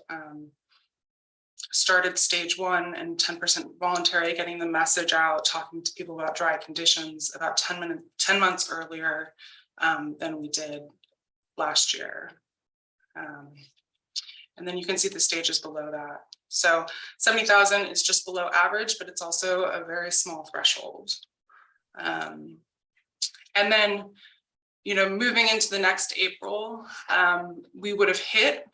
started stage 1 and 10% voluntary, getting the message out, talking to people about dry conditions about 10 months earlier than we did last year. And then you can see the stages below that. So 70,000 is just below average, but it's also a very small threshold. And then, moving into the next April, we would have hit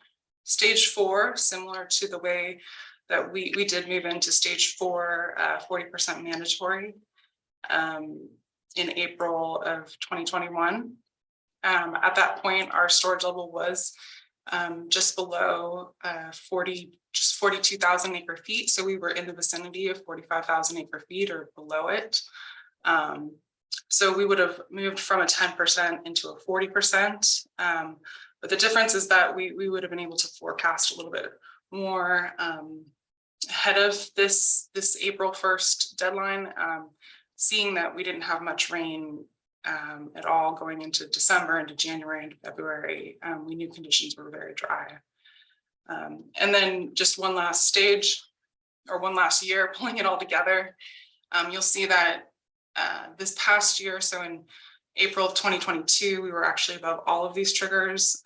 stage 4, similar to the way that we did move into stage 4, 40% mandatory in April of 2021. At that point, our storage level was just below 42,000 acre feet. So we were in the vicinity of 45,000 acre feet or below it. So we would have moved from a 10% into a 40%. But the difference is that we would have been able to forecast a little bit more ahead of this April 1st deadline, seeing that we didn't have much rain at all going into December, into January, into February. We knew conditions were very dry. And then just one last stage or one last year, pulling it all together, you'll see that this past year, so in April of 2022, we were actually above all of these triggers.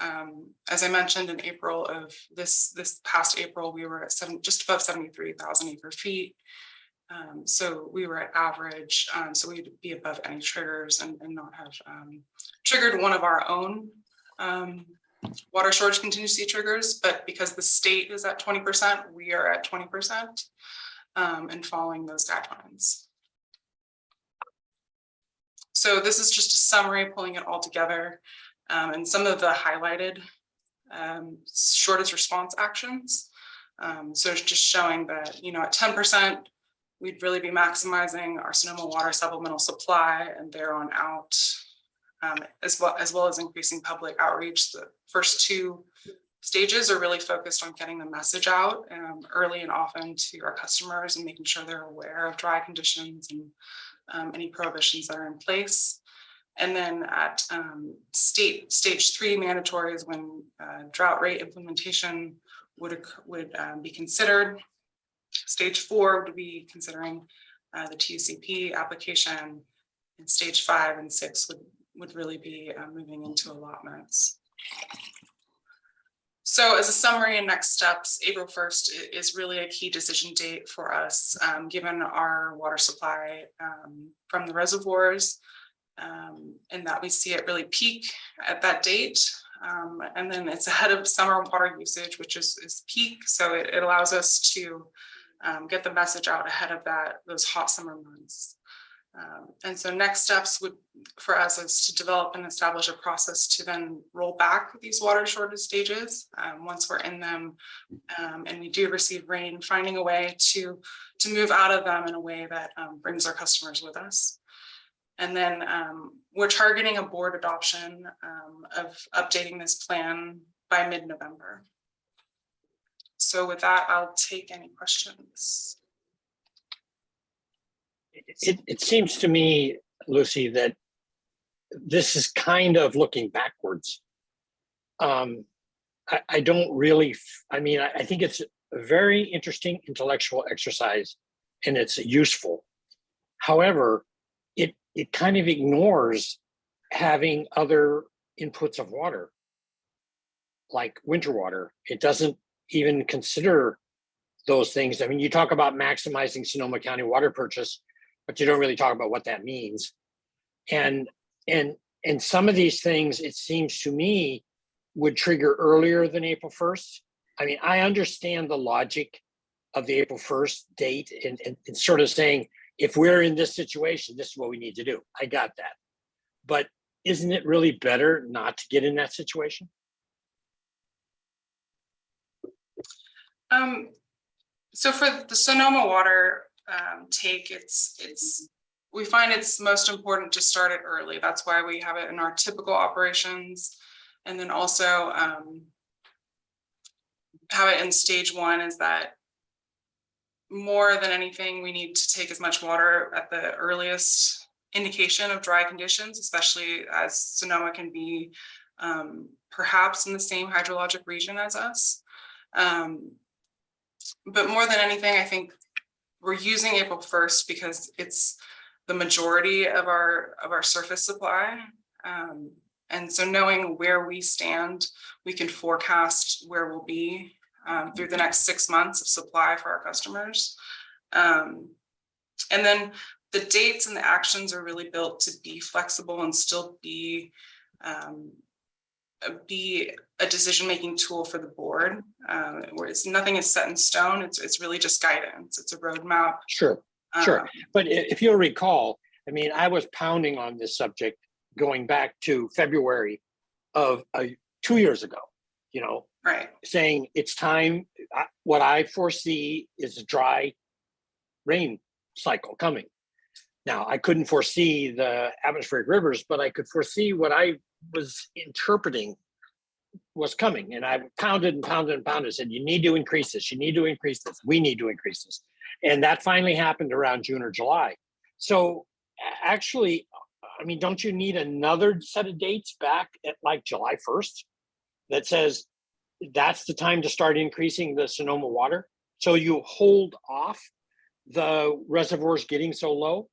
As I mentioned, in April of this past April, we were at just above 73,000 acre feet. So we were at average, so we'd be above any triggers and not have triggered one of our own water shortage contingency triggers. But because the state is at 20%, we are at 20% and following those guidelines. So this is just a summary, pulling it all together, and some of the highlighted shortest response actions. So it's just showing that, at 10%, we'd really be maximizing our Sonoma water supplemental supply and there on out, as well as increasing public outreach. The first 2 stages are really focused on getting the message out early and often to our customers and making sure they're aware of dry conditions and any prohibitions that are in place. And then at stage 3 mandatory is when drought rate implementation would be considered. Stage 4 would be considering the TUCP application, and stage 5 and 6 would really be moving into allotments. So as a summary and next steps, April 1st is really a key decision date for us, given our water supply from the reservoirs, and that we see it really peak at that date. And then it's ahead of summer water usage, which is peak. So it allows us to get the message out ahead of those hot summer months. And so next steps for us is to develop and establish a process to then roll back these water shortage stages once we're in them, and we do receive rain, finding a way to move out of them in a way that brings our customers with us. And then we're targeting a board adoption of updating this plan by mid-November. So with that, I'll take any questions. It seems to me, Lucy, that this is kind of looking backwards. I don't really, I mean, I think it's a very interesting intellectual exercise and it's useful. However, it kind of ignores having other inputs of water, like winter water. It doesn't even consider those things. I mean, you talk about maximizing Sonoma County water purchase, but you don't really talk about what that means. And some of these things, it seems to me, would trigger earlier than April 1st. I mean, I understand the logic of the April 1st date and sort of saying, if we're in this situation, this is what we need to do. I got that. But isn't it really better not to get in that situation? So for the Sonoma water take, we find it's most important to start it early. That's why we have it in our typical operations. And then also have it in stage 1 is that more than anything, we need to take as much water at the earliest indication of dry conditions, especially as Sonoma can be perhaps in the same hydrologic region as us. But more than anything, I think we're using April 1st because it's the majority of our surface supply. And so knowing where we stand, we can forecast where we'll be through the next 6 months of supply for our customers. And then the dates and the actions are really built to be flexible and still be a decision-making tool for the board, where nothing is set in stone. It's really just guidance. It's a roadmap. Sure. But if you'll recall, I mean, I was pounding on this subject going back to February of 2 years ago, you know, right, saying it's time. What I foresee is a dry rain cycle coming. Now, I couldn't foresee the atmospheric rivers, but I could foresee what I was interpreting was coming. And I pounded and pounded and pounded, said, you need to increase this. You need to increase this. We need to increase this. And that finally happened around June or July. So actually, I mean, don't you need another set of dates back at like July 1st that says that's the time to start increasing the Sonoma water? So you hold off the reservoirs getting so low?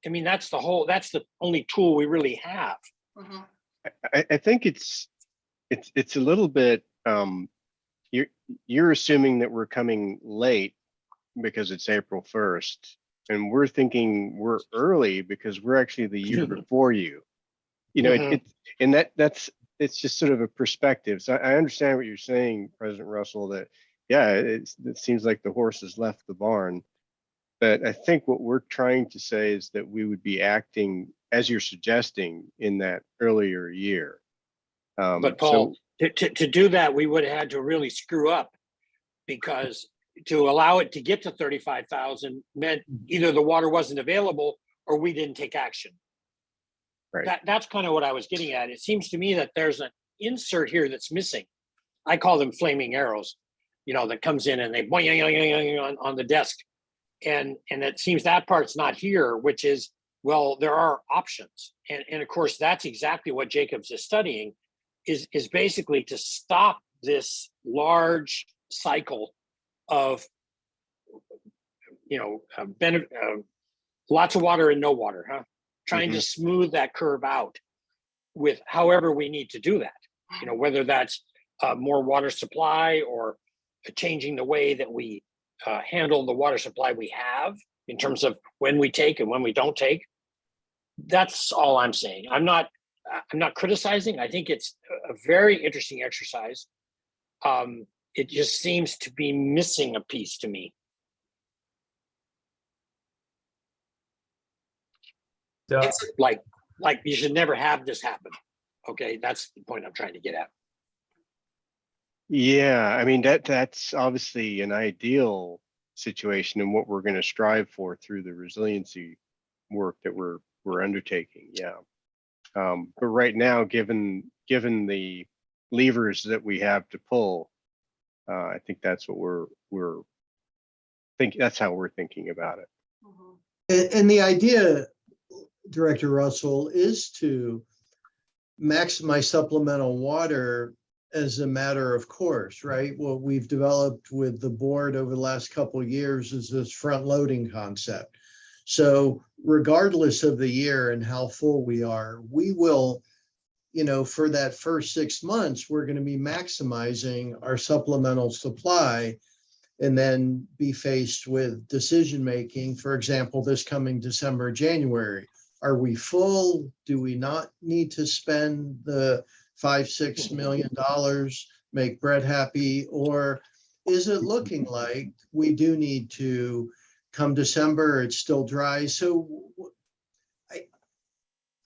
I mean, that's the only tool we really have. Mm-hmm. I think it's a little bit, you're assuming that we're coming late because it's April 1st. And we're thinking we're early because we're actually the year before you. You know, it's just sort of a perspective. So I understand what you're saying, President Russell, that, yeah, it seems like the horse has left the barn. But I think what we're trying to say is that we would be acting, as you're suggesting, in that earlier year. But Paul, to do that, we would have had to really screw up, because to allow it to get to 35,000 meant either the water wasn't available or we didn't take action. Right. That's kind of what I was getting at. It seems to me that there's an insert here that's missing. I call them flaming arrows, you know, that comes in and they boing on the desk. And it seems that part's not here, which is, well, there are options. And of course, that's exactly what Jacobs is studying, is basically to stop this large cycle of, you know, lots of water and no water, trying to smooth that curve out with however we need to do that, you know, whether that's more water supply or changing the way that we handle the water supply we have in terms of when we take and when we don't take. That's all I'm saying. I'm not criticizing. I think it's a very interesting exercise. It just seems to be missing a piece to me. So It's Like you should never have this happen. Okay, that's the point I'm trying to get at. Yeah, I mean, that's obviously an ideal situation and what we're going to strive for through the resiliency work that we're undertaking. Yeah. But right now, given the levers that we have to pull, I think that's what we're thinking. That's how we're thinking about it. And the idea, Director Russell, is to maximize supplemental water as a matter of course, right? What we've developed with the board over the last couple of years is this front loading concept. So regardless of the year and how full we are, we will, for that first 6 months, we're going to be maximizing our supplemental supply and then be faced with decision making. For example, this coming December, January, are we full? Do we not need to spend the $5-6 million, make Brett happy? Or is it looking like we do need to, come December, it's still dry? So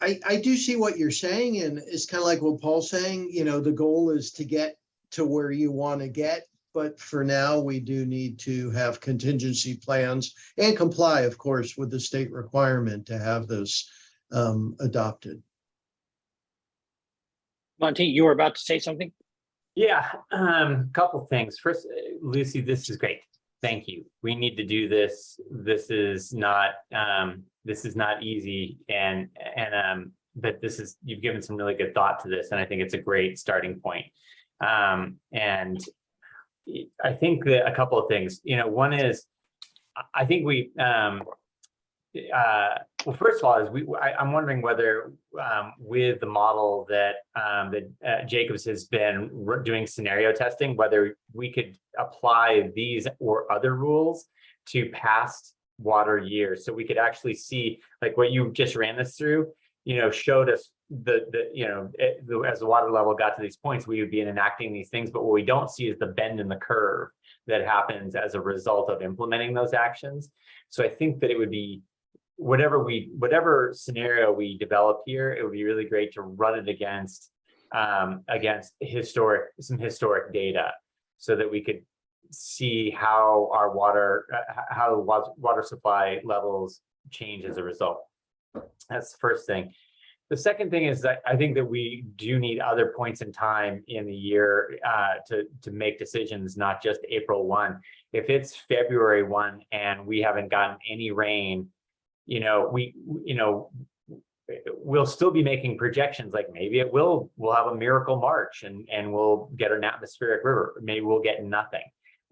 I do see what you're saying, and it's kind of like what Paul's saying, the goal is to get to where you want to get. But for now, we do need to have contingency plans and comply, of course, with the state requirement to have this adopted. Monty, you were about to say something? yeah, couple things. First, Lucy, this is great. Thank you. We need to do this. This is not easy, but you've given some really good thought to this, and I think it's a great starting point. And I think that a couple of things, one is, I think well, first of all, I'm wondering whether with the model that Jacobs has been doing scenario testing, whether we could apply these or other rules to past water years, so we could actually see, like what you just ran this through, showed us as the water level got to these points, we would be enacting these things. But what we don't see is the bend in the curve that happens as a result of implementing those actions. So I think that it would be, whatever scenario we develop here, it would be really great to run it against some historic data, so that we could see how our water supply levels change as a result. That's the first thing. The second thing is that I think that we do need other points in time in the year to make decisions, not just April 1. If it's February 1 and we haven't gotten any rain, we'll still be making projections, like maybe we'll have a miracle March and we'll get an atmospheric river. Maybe we'll get nothing.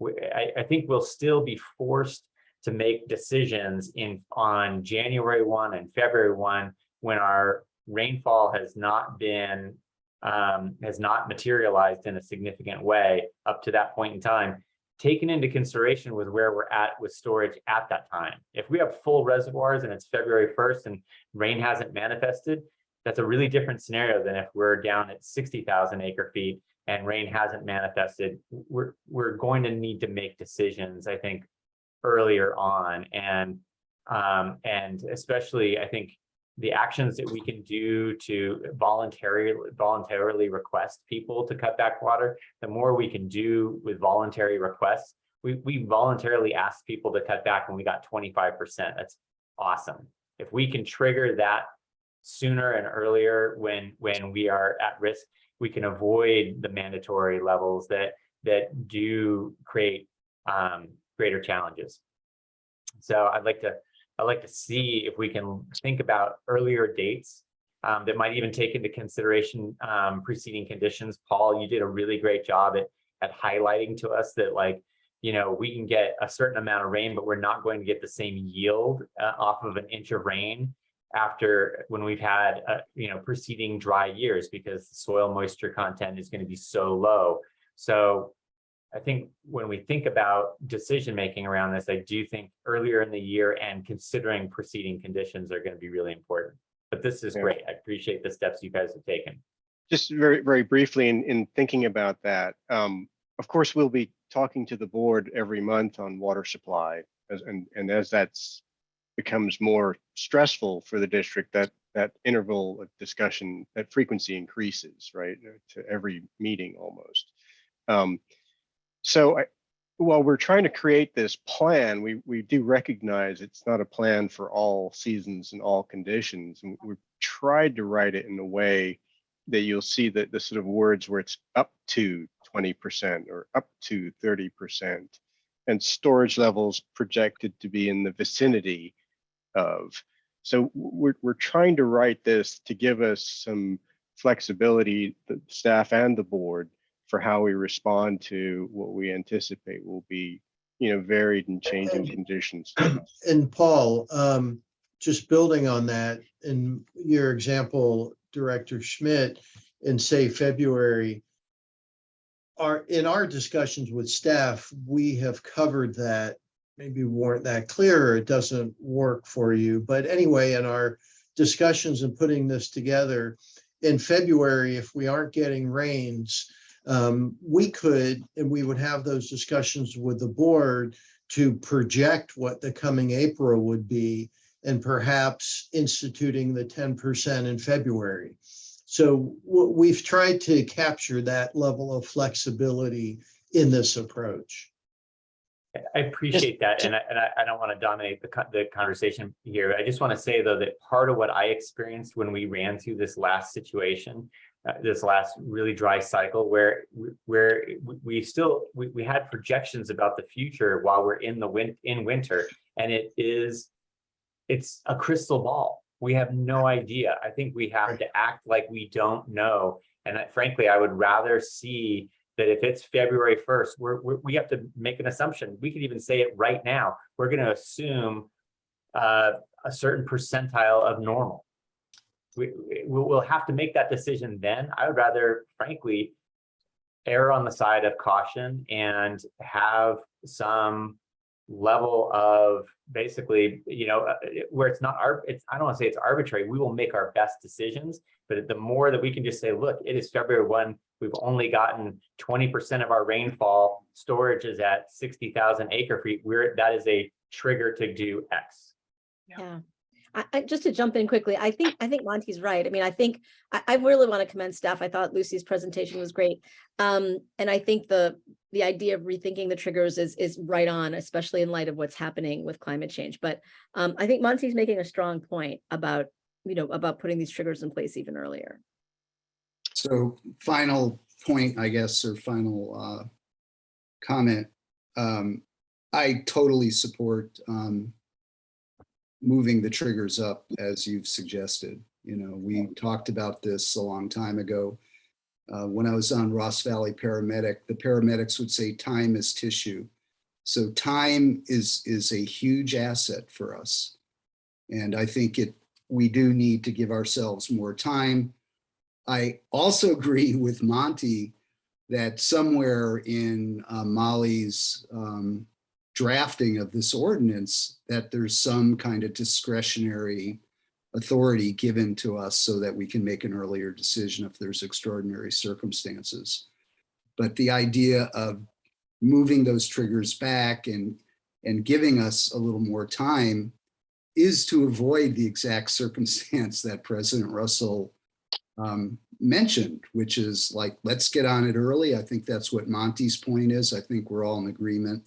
I think we'll still be forced to make decisions on January 1 and February 1 when our rainfall has not materialized in a significant way up to that point in time, taken into consideration with where we're at with storage at that time. If we have full reservoirs and it's February 1st and rain hasn't manifested, that's a really different scenario than if we're down at 60,000 acre feet and rain hasn't manifested. We're going to need to make decisions, I think, earlier on, and especially I think the actions that we can do to voluntarily request people to cut back water, the more we can do with voluntary requests. We voluntarily asked people to cut back and we got 25%. That's awesome. If we can trigger that sooner and earlier when we are at risk, we can avoid the mandatory levels that do create greater challenges. So I'd like to see if we can think about earlier dates that might even take into consideration preceding conditions. Paul, you did a really great job at highlighting to us that, like, we can get a certain amount of rain, but we're not going to get the same yield off of an inch of rain when we've had preceding dry years, because the soil moisture content is going to be so low. So I think when we think about decision making around this, I do think earlier in the year and considering preceding conditions are going to be really important. But this is great. I appreciate the steps you guys have taken. Just very, very briefly in thinking about that, of course, we'll be talking to the board every month on water supply, and as that's becomes more stressful for the district, that interval of discussion, that frequency increases, right, to every meeting almost. While we're trying to create this plan, we do recognize it's not a plan for all seasons and all conditions. And we've tried to write it in a way that you'll see that the sort of words where it's up to 20% or up to 30%, and storage levels projected to be in the vicinity of. So we're trying to write this to give us some flexibility, the staff and the board, for how we respond to what we anticipate will be, varied and changing conditions. And Paul, just building on that, in your example, Director Schmidt, in say February, in our discussions with staff, we have covered that. Maybe we weren't that clear, or it doesn't work for you. But anyway, in our discussions and putting this together, in February, if we aren't getting rains, we could, and we would have those discussions with the board to project what the coming April would be, and perhaps instituting the 10% in February. So we've tried to capture that level of flexibility in this approach. I appreciate that, and I don't want to dominate the conversation here. I just want to say, though, that part of what I experienced when we ran through this last situation, this last really dry cycle, where we had projections about the future while we're in winter, and it's a crystal ball. We have no idea. I think we have to act like we don't know, and frankly, I would rather see that if it's February 1st, we have to make an assumption. We could even say it right now. We're going to assume a certain percentile of normal. We'll have to make that decision then. I would rather, frankly, err on the side of caution and have some level of basically, where it's not I don't want to say it's arbitrary. We will make our best decisions, but the more that we can just say, look, it is February 1. We've only gotten 20% of our rainfall. Storage is at 60,000 acre feet. That is a trigger to do X. Yeah. I just to jump in quickly, I think Monty's right. I mean, I really want to commend staff. I thought Lucy's presentation was great. And I think the idea of rethinking the triggers is right on, especially in light of what's happening with climate change. But I think Monty's making a strong point about putting these triggers in place even earlier. So final point, I guess, or final comment. I totally support moving the triggers up as you've suggested. We talked about this a long time ago. When I was on Ross Valley Paramedic, the paramedics would say time is tissue. So time is a huge asset for us. And I think we do need to give ourselves more time. I also agree with Monty that somewhere in Molly's drafting of this ordinance, that there's some kind of discretionary authority given to us so that we can make an earlier decision if there's extraordinary circumstances. But the idea of moving those triggers back and giving us a little more time is to avoid the exact circumstance that President Russell mentioned, which is like, let's get on it early. I think that's what Monty's point is. I think we're all in agreement.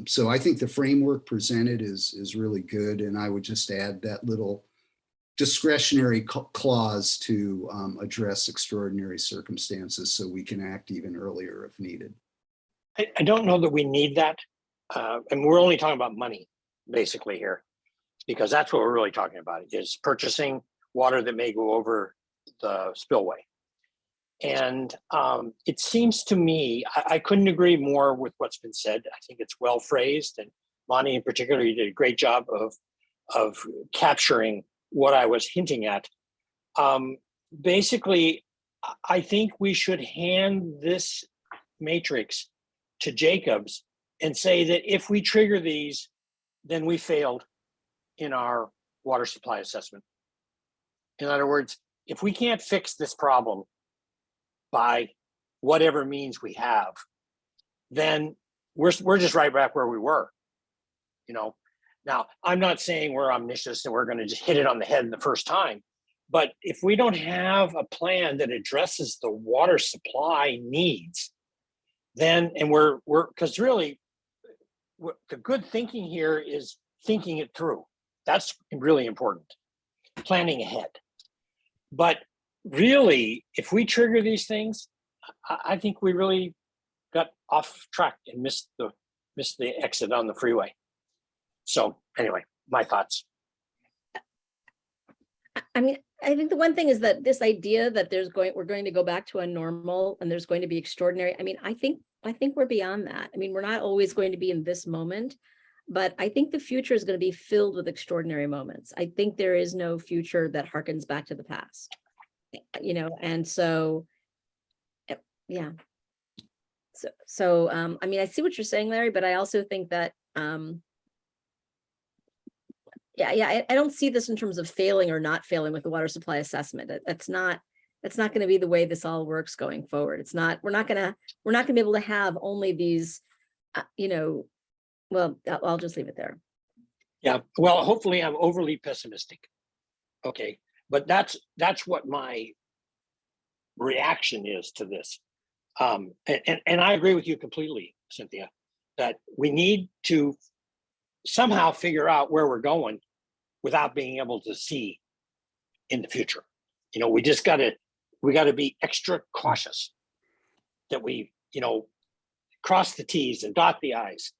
So I think the framework presented is really good. And I would just add that little discretionary clause to address extraordinary circumstances so we can act even earlier if needed. I don't know that we need that. And we're only talking about money basically here, because that's what we're really talking about, is purchasing water that may go over the spillway. And it seems to me, I couldn't agree more with what's been said. I think it's well phrased, and Monty in particular, you did a great job of capturing what I was hinting at. Basically, I think we should hand this matrix to Jacobs and say that if we trigger these, then we failed in our water supply assessment. In other words, if we can't fix this problem by whatever means we have, then we're just right back where we were. Now, I'm not saying we're omniscient and we're going to just hit it on the head the first time, but if we don't have a plan that addresses the water supply needs, then, and because really, the good thinking here is thinking it through. That's really important, planning ahead. But really, if we trigger these things, I think we really got off track and missed the exit on the freeway. So anyway, my thoughts. I mean, I think the one thing is that this idea that we're going to go back to a normal and there's going to be extraordinary. I mean, I think we're beyond that. I mean, we're not always going to be in this moment, but I think the future is going to be filled with extraordinary moments. I think there is no future that harkens back to the past, you know, and so, yeah. So, I mean, I see what you're saying, Larry, but I also think that, I don't see this in terms of failing or not failing with the water supply assessment. That's not going to be the way this all works going forward. It's not, we're not going to be able to have only these, you know, well, I'll just leave it there. Yeah, well, hopefully I'm overly pessimistic. Okay, but that's what my reaction is to this. And I agree with you completely, Cynthia, that we need to somehow figure out where we're going without being able to see in the future. You know, we got to be extra cautious that we, you know, cross the T's and dot the I's.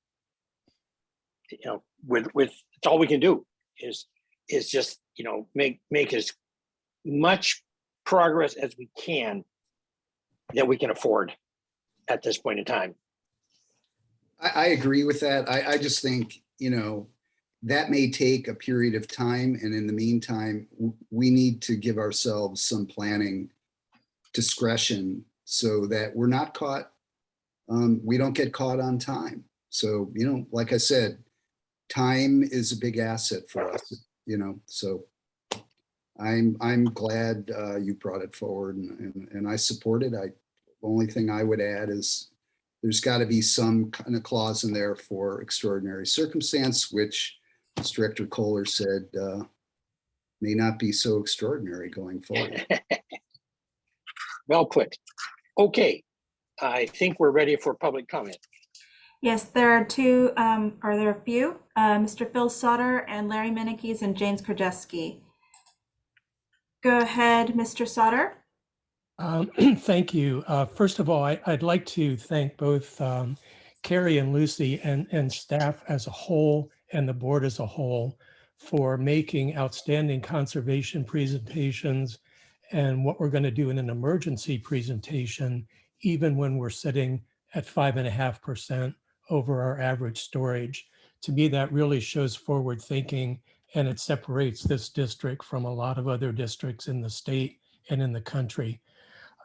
You know, with it's all we can do is just, you know, make as much progress as we can that we can afford at this point in time. I agree with that. I just think, you know, that may take a period of time. And in the meantime, we need to give ourselves some planning discretion so that we're not caught, we don't get caught on time. So, you know, like I said, time is a big asset for us, you know, so I'm glad you brought it forward and I support it. The only thing I would add is there's got to be some kind of clause in there for extraordinary circumstance, which as Director Kohler said, may not be so extraordinary going forward. Well put. Okay, I think we're ready for public comment. Yes, there are two, are there a few? Mr. Phil Sauter and Larry Minikes and James Krajewski. Go ahead, Mr. Sauter. Thank you. First of all, I'd like to thank both Carrie and Lucy and staff as a whole and the board as a whole for making outstanding conservation presentations and what we're going to do in an emergency presentation, even when we're sitting at 5.5% over our average storage. To me, that really shows forward thinking, and it separates this district from a lot of other districts in the state and in the country.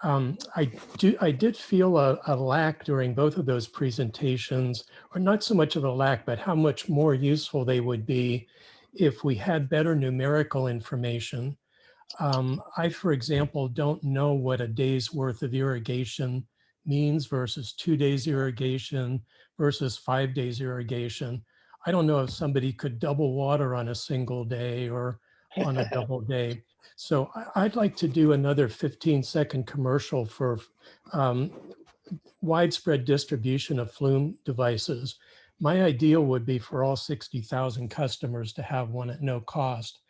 I did feel a lack during both of those presentations, or not so much of a lack, but how much more useful they would be if we had better numerical information. I, for example, don't know what a day's worth of irrigation means versus 2 days irrigation versus 5 days irrigation. I don't know if somebody could double water on a single day or on a double day. So I'd like to do another 15-second commercial for widespread distribution of Flume devices. My ideal would be for all 60,000 customers to have one at no cost.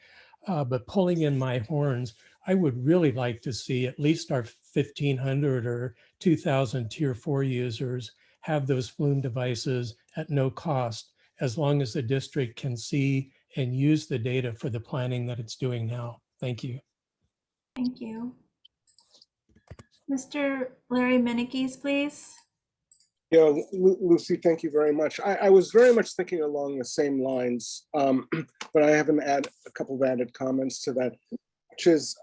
But pulling in my horns, I would really like to see at least our 1,500 or 2,000 tier 4 users have those Flume devices at no cost, as long as the district can see and use the data for the planning that it's doing now. Thank you. Thank you. Mr. Larry Minikes, please. Yeah, Lucy, thank you very much. I was very much thinking along the same lines, but I have a couple of added comments to that, which is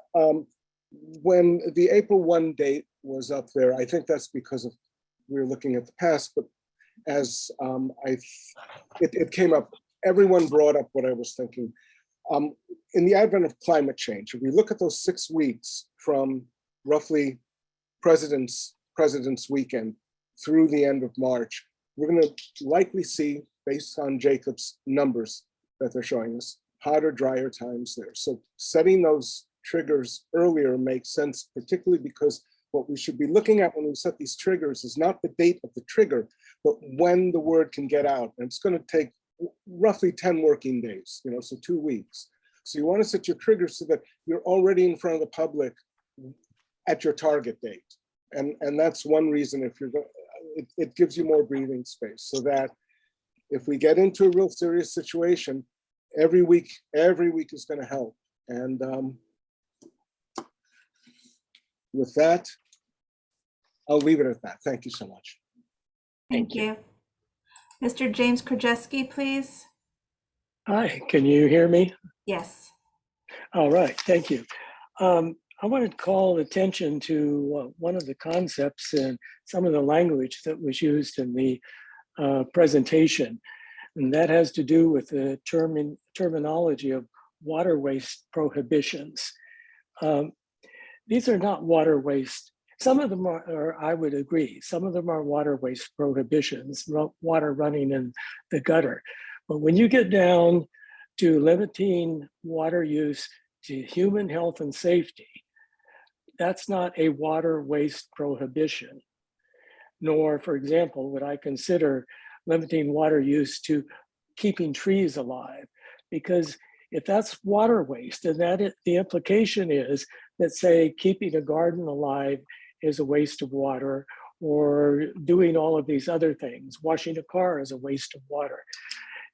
when the April 1 date was up there, I think that's because of we were looking at the past, but as it came up, everyone brought up what I was thinking. In the advent of climate change, if we look at those 6 weeks from roughly President's Weekend through the end of March, we're going to likely see, based on Jacob's numbers, that they're showing us, hotter, drier times there. So setting those triggers earlier makes sense, particularly because what we should be looking at when we set these triggers is not the date of the trigger, but when the word can get out. And it's going to take roughly 10 working days, so 2 weeks. So you want to set your triggers so that you're already in front of the public at your target date. And that's one reason if you're going, it gives you more breathing space so that if we get into a real serious situation, every week is going to help. And with that, I'll leave it at that. Thank you so much. Thank you. Mr. James Krajewski, please. Hi, can you hear me? Yes. All right, thank you. I wanted to call attention to one of the concepts and some of the language that was used in the presentation, and that has to do with the terminology of water waste prohibitions. These are not water waste. Some of them are, I would agree, some of them are water waste prohibitions, water running in the gutter. But when you get down to limiting water use to human health and safety, that's not a water waste prohibition. Nor, for example, would I consider limiting water use to keeping trees alive, because if that's water waste, then the implication is that, say, keeping a garden alive is a waste of water, or doing all of these other things, washing a car is a waste of water.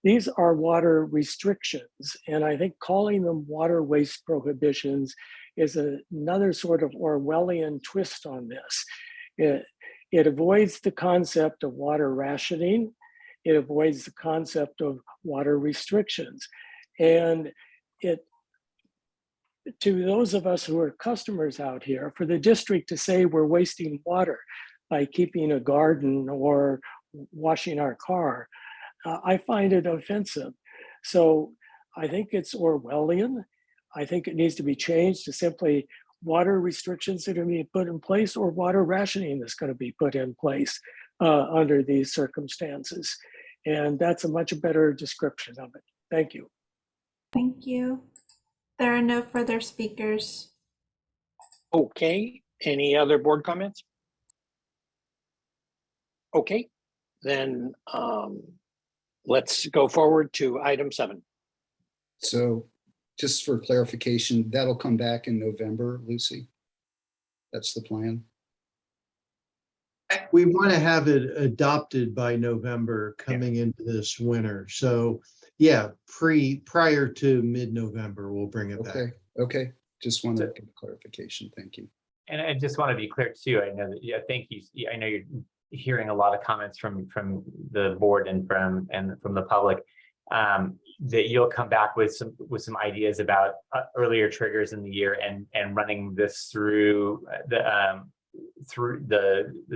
These are water restrictions, and I think calling them water waste prohibitions is another sort of Orwellian twist on this. It avoids the concept of water rationing. It avoids the concept of water restrictions. And to those of us who are customers out here, for the district to say we're wasting water by keeping a garden or washing our car, I find it offensive. So I think it's Orwellian. I think it needs to be changed to simply water restrictions that are going to be put in place, or water rationing that's going to be put in place under these circumstances. And that's a much better description of it. Thank you. Thank you. There are no further speakers. Okay, any other board comments? Okay, then let's go forward to item 7. So just for clarification, that'll come back in November, Lucy? That's the plan? We want to have it adopted by November coming into this winter. So yeah, prior to mid-November, we'll bring it back. Okay. Just want to get clarification. Thank you. And I just want to be clear too. I know that, yeah, thank you. I know you're hearing a lot of comments from the board and from the public, that you'll come back with some ideas about earlier triggers in the year and running this through the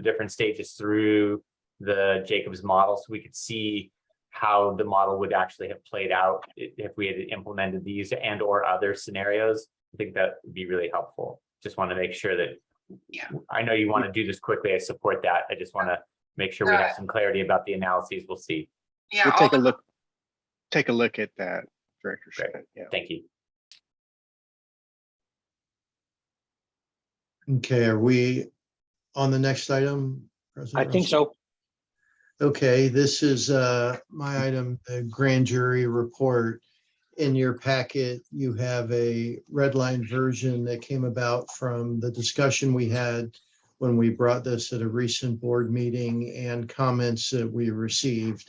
different stages through the Jacobs model, so we could see how the model would actually have played out if we had implemented these and or other scenarios. I think that would be really helpful. Just want to make sure that, I know you want to do this quickly. I support that. I just want to make sure we have some clarity about the analyses. We'll see. Yeah, We'll take a look at that, Director Schmidt. Yeah. Thank you. Okay, are we on the next item, President I think Russell? so. Okay, this is my item, the grand jury report. In your packet, you have a red line version that came about from the discussion we had when we brought this at a recent board meeting and comments that we received.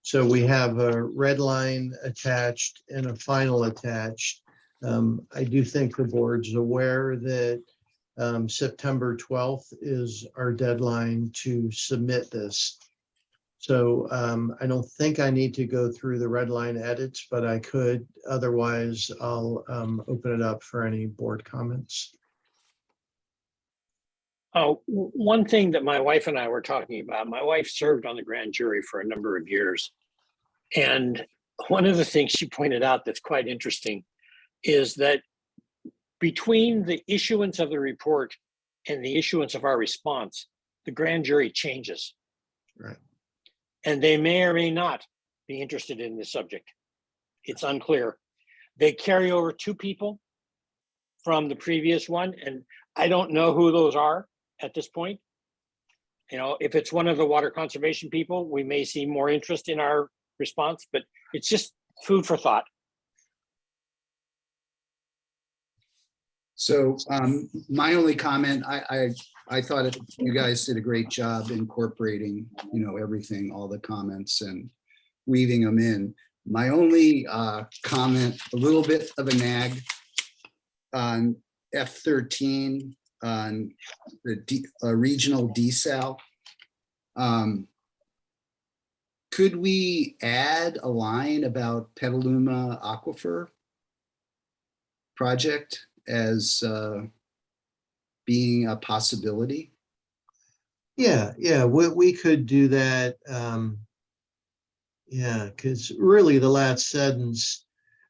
So we have a red line attached and a final attached. I do think the board's aware that September 12th is our deadline to submit this. So I don't think I need to go through the red line edits, but I could. Otherwise, I'll open it up for any board comments. Oh, one thing that my wife and I were talking about, my wife served on the grand jury for a number of years. And one of the things she pointed out that's quite interesting is that between the issuance of the report and the issuance of our response, the grand jury changes. Right. And they may or may not be interested in this subject. It's unclear. They carry over 2 people from the previous one, and I don't know who those are at this point. You know, if it's one of the water conservation people, we may see more interest in our response, but it's just food for thought. So my only comment, I thought you guys did a great job incorporating, you know, everything, all the comments and weaving them in. My only comment, a little bit of a nag on F13 on the regional desal. Could we add a line about Petaluma Aquifer project as being a possibility? Yeah, we could do that. Yeah, because really the last sentence,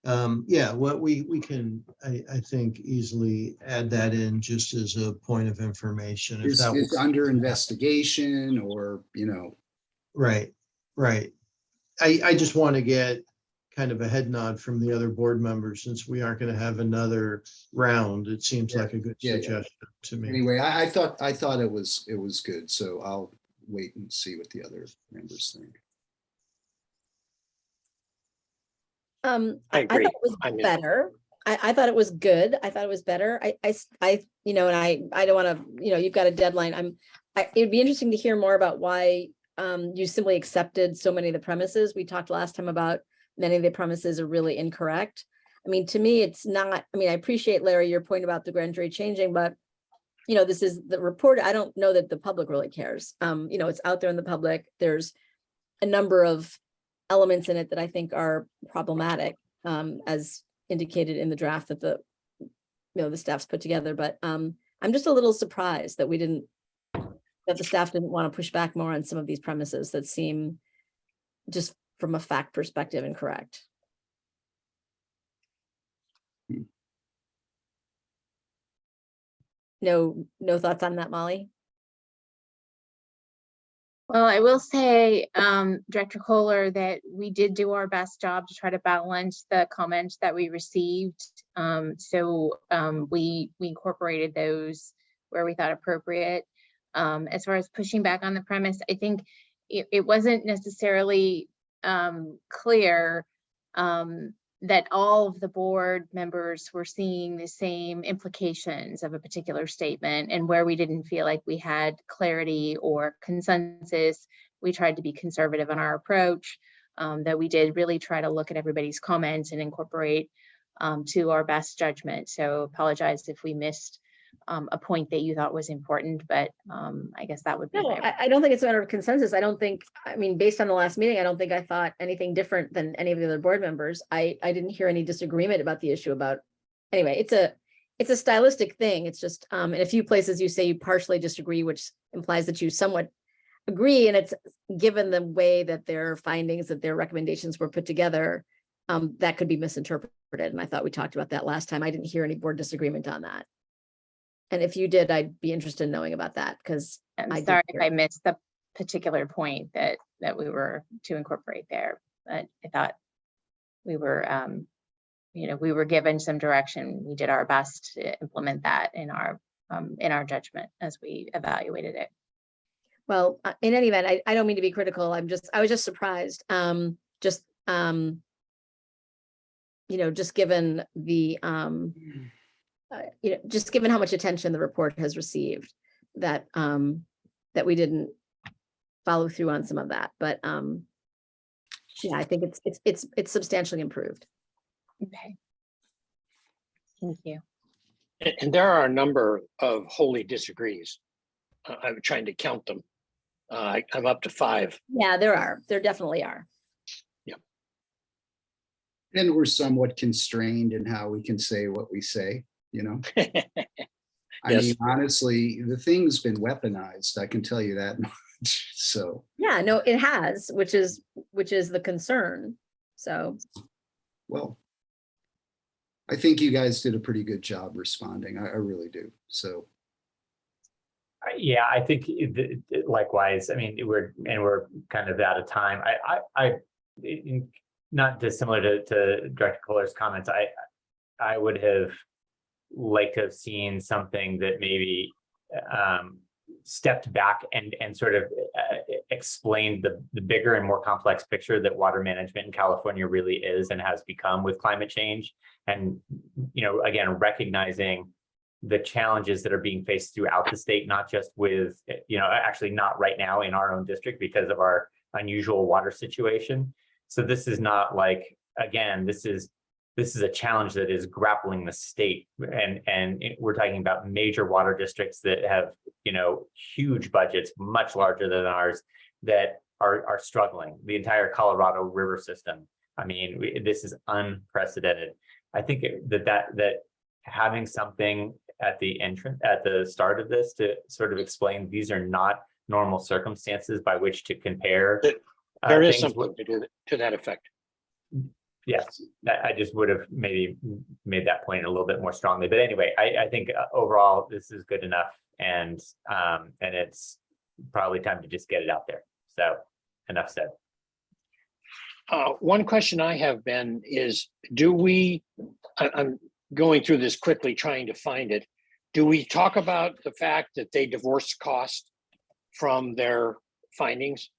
yeah, what we can, I think, easily add that in just as a point of information. If that Is under investigation or, you know. Right. I just want to get kind of a head nod from the other board members since we aren't going to have another round. It seems like a good suggestion to me. Anyway, I thought it was good, so I'll wait and see what the other members think. I agree. thought it was better. I thought it was good. I thought it was better. I you know, and I don't want to, you know, you've got a deadline. It'd be interesting to hear more about why you simply accepted so many of the premises. We talked last time about many of the premises are really incorrect. I mean, to me, it's not, I mean, I appreciate, Larry, your point about the grand jury changing, but you know, this is the report. I don't know that the public really cares. You know, it's out there in the public. There's a number of elements in it that I think are problematic, as indicated in the draft that the staff's put together. But I'm just a little surprised that that the staff didn't want to push back more on some of these premises that seem just from a fact perspective incorrect. No thoughts on that, Molly? Well, I will say, Director Kohler, that we did do our best job to try to balance the comments that we received. So we incorporated those where we thought appropriate. As far as pushing back on the premise, I think it wasn't necessarily clear that all of the board members were seeing the same implications of a particular statement, and where we didn't feel like we had clarity or consensus, we tried to be conservative in our approach, that we did really try to look at everybody's comments and incorporate to our best judgment. So apologize if we missed a point that you thought was important, but I guess that would be. No, I don't think it's a matter of consensus. I mean, based on the last meeting, I don't think I thought anything different than any of the other board members. I didn't hear any disagreement about the issue anyway, it's a stylistic thing. It's just in a few places you say you partially disagree, which implies that you somewhat agree. And it's given the way that their findings, that their recommendations were put together, that could be misinterpreted. And I thought we talked about that last time. I didn't hear any board disagreement on that. And if you did, I'd be interested in knowing about that, because I'm sorry if I missed the particular point that we were to incorporate there. But I thought we were, we were given some direction. We did our best to implement that in our judgment as we evaluated it. Well, in any event, I don't mean to be critical. I was just surprised. Just given the just given how much attention the report has received, that we didn't follow through on some of that. But yeah, I think it's substantially improved. Okay. Thank you. And there are a number of wholly disagrees. I'm trying to count them. I'm up to 5. Yeah, there definitely are. Yeah. And we're somewhat constrained in how we can say what we say, you know. I mean, honestly, the thing's been weaponized. I can tell you that much. So yeah, no, it has, which is the concern. So well, I think you guys did a pretty good job responding. I really do. So yeah, I think likewise. I mean, we're kind of out of time. not dissimilar to Director Kohler's comments, I would have liked to have seen something that maybe stepped back and sort of explained the bigger and more complex picture that water management in California really is and has become with climate change. And, again, recognizing the challenges that are being faced throughout the state, not just with, actually not right now in our own district because of our unusual water situation. So this is not like, again, this is a challenge that is grappling the state, and we're talking about major water districts that have, huge budgets, much larger than ours, that are struggling. The entire Colorado River system. I mean, this is unprecedented. I think that having something at the start of this to sort of explain these are not normal circumstances by which to compare. There is something to that effect. Yes, I just would have maybe made that point a little bit more strongly. But anyway, I think overall this is good enough, and it's probably time to just get it out there. So enough said. One question I have, Ben, is I'm going through this quickly trying to find it. Do we talk about the fact that they divorced cost from their findings?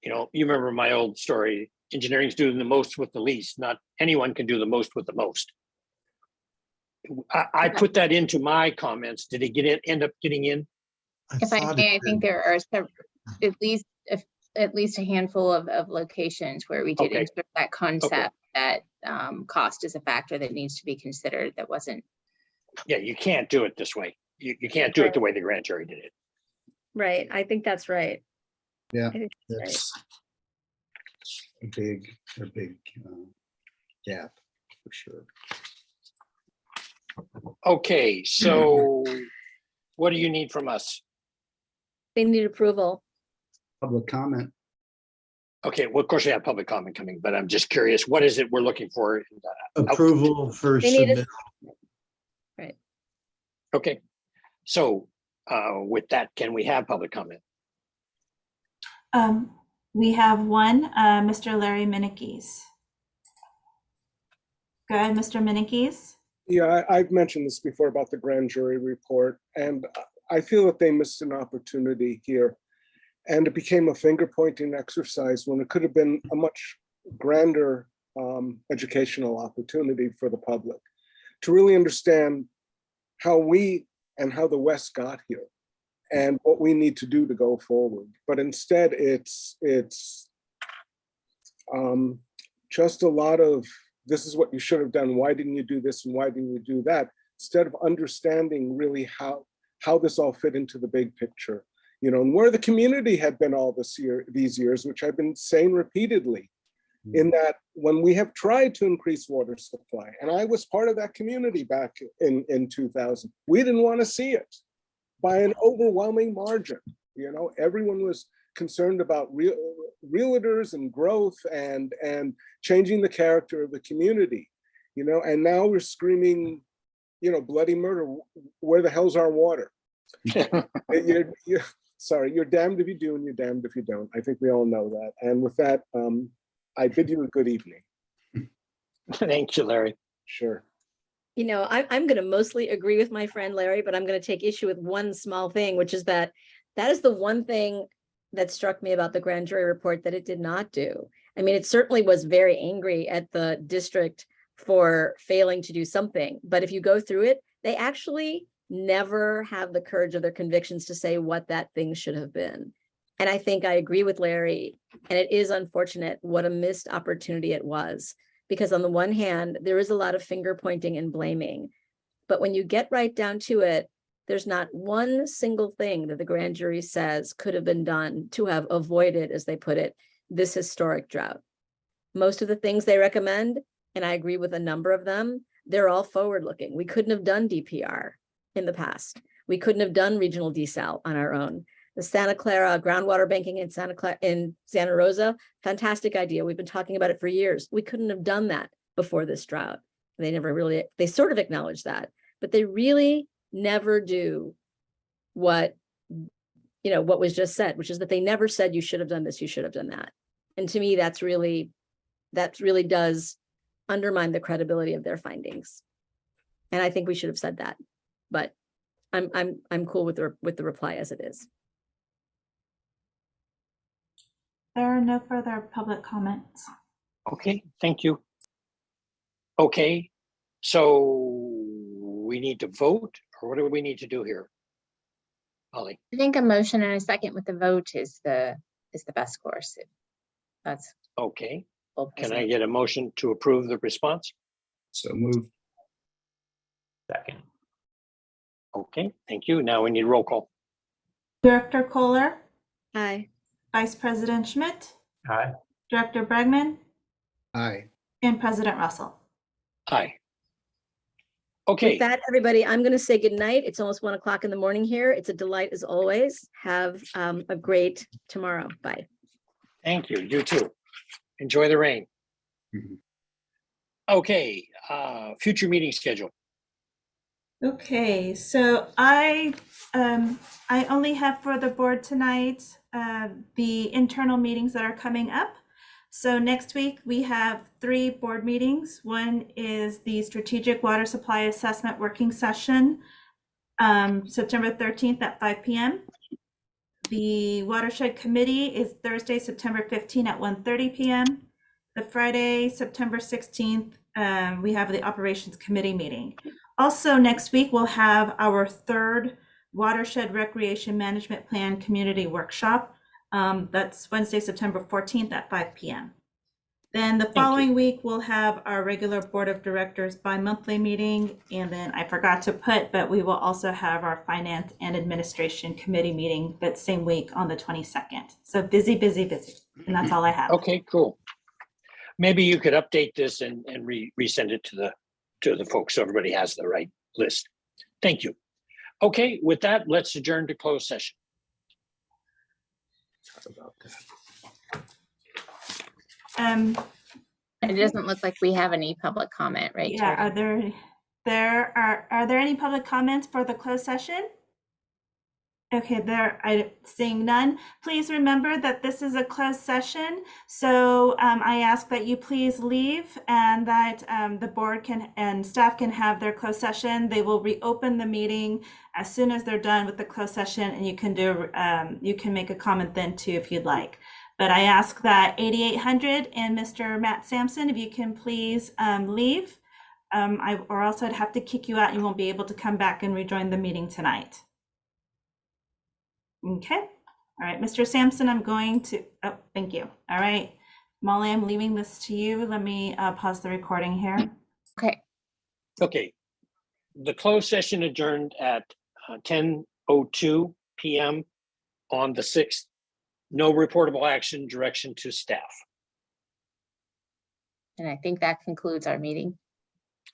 You remember my old story. Engineering's doing the most with the least. Not anyone can do the most with the most. I put that into my comments. Did it end up getting in? If I may, I think there are at least a handful of locations where we did insert that concept that cost is a factor that needs to be considered. That wasn't. Yeah, you can't do it this way. You can't do it the way the grand jury did it. Right. I think that's right. Yeah, I think that's a big gap for sure. Okay, so what do you need from us? They need approval. Public comment. Okay, well, of course we have public comment coming, but I'm just curious, what is it we're looking for? Approval for They need submit. Right. Okay, so with that, can we have public comment? We have one, Mr. Larry Minikes. Go ahead, Mr. Minikes. Yeah, I've mentioned this before about the grand jury report, and I feel that they missed an opportunity here. And it became a finger-pointing exercise when it could have been a much grander educational opportunity for the public to really understand how we and how the West got here and what we need to do to go forward. But instead, it's just a lot of, this is what you should have done. Why didn't you do this? And why didn't you do that? Instead of understanding really how this all fit into the big picture, and where the community had been all these years, which I've been saying repeatedly, in that when we have tried to increase water supply, and I was part of that community back in 2000, we didn't want to see it by an overwhelming margin. Everyone was concerned about realtors and growth and changing the character of the community, and now we're screaming, bloody murder. Where the hell's our water? You're damned if you do and you're damned if you don't. I think we all know that. And with that, I bid you a good evening. Thank you, Larry. Sure. I'm going to mostly agree with my friend Larry, but I'm going to take issue with one small thing, which is that is the one thing that struck me about the grand jury report that it did not do. I mean, it certainly was very angry at the district for failing to do something. But if you go through it, they actually never have the courage of their convictions to say what that thing should have been. And I think I agree with Larry, and it is unfortunate what a missed opportunity it was, because on the one hand, there is a lot of finger pointing and blaming, but when you get right down to it, there's not one single thing that the grand jury says could have been done to have avoided, as they put it, this historic drought. Most of the things they recommend, and I agree with a number of them, they're all forward-looking. We couldn't have done DPR in the past. We couldn't have done regional desal on our own. The Santa Clara groundwater banking in Santa Rosa, fantastic idea. We've been talking about it for years. We couldn't have done that before this drought. They sort of acknowledge that, but they really never do what was just said, which is that they never said you should have done this, you should have done that. And to me, that's really that really does undermine the credibility of their findings. And I think we should have said that, but I'm cool with the reply as it is. There are no further public comments. Okay, thank you. Okay, so we need to vote, or what do we need to do here? Holly, I think a motion and a second with the vote is the best course. That's okay. full Can I president. get a motion to approve the response? So move. Second. Okay, thank you. Now we need roll call. Director Kohler, Aye. Vice President Schmidt, Aye. Director Bregman, Aye. and President Russell. Aye. With Okay, that, everybody, I'm going to say good night. It's almost 1 o'clock in the morning here. It's a delight as always. Have a great tomorrow. Bye. thank you. You too. Enjoy the rain. Mhm. Okay, future meeting schedule. Okay, so I only have for the board tonight the internal meetings that are coming up. So next week we have 3 board meetings. One is the Strategic Water Supply Assessment Working Session, September 13th at 5 p.m. The Watershed Committee is Thursday, September 15th at 1:30 p.m. The Friday, September 16th, we have the Operations Committee meeting. Also next week, we'll have our 3rd Watershed Recreation Management Plan Community Workshop. That's Wednesday, September 14th at 5 p.m. Then the following week, we'll have our regular Board of Directors bi-monthly meeting. And then I forgot to put, but we will also have our Finance and Administration Committee meeting that same week on the 22nd. So busy, busy, busy. And that's all I have. Okay, cool. Maybe you could update this and resend it to the folks so everybody has the right list. Thank you. Okay, with that, let's adjourn to closed session. It doesn't look like we have any public comment, right? Yeah, Terry? are there any public comments for the closed session? Okay, I'm seeing none. Please remember that this is a closed session. So I ask that you please leave and that the board and staff can have their closed session. They will reopen the meeting as soon as they're done with the closed session, and you can make a comment then too if you'd like. But I ask that 8800 and Mr. Matt Sampson, if you can please leave, or else I'd have to kick you out. You won't be able to come back and rejoin the meeting tonight. Okay. All right, Mr. Sampson, I'm going to, oh, thank you. All right, Molly, I'm leaving this to you. Let me pause the recording here. Okay. Okay. The closed session adjourned at 10:02 p.m. on the 6th. No reportable action, direction to staff. And I think that concludes our meeting.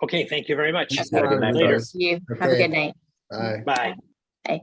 Okay, thank you very much. Thanks Have a good night, Later. folks. You have a Okay. good night. Bye. Bye. Bye.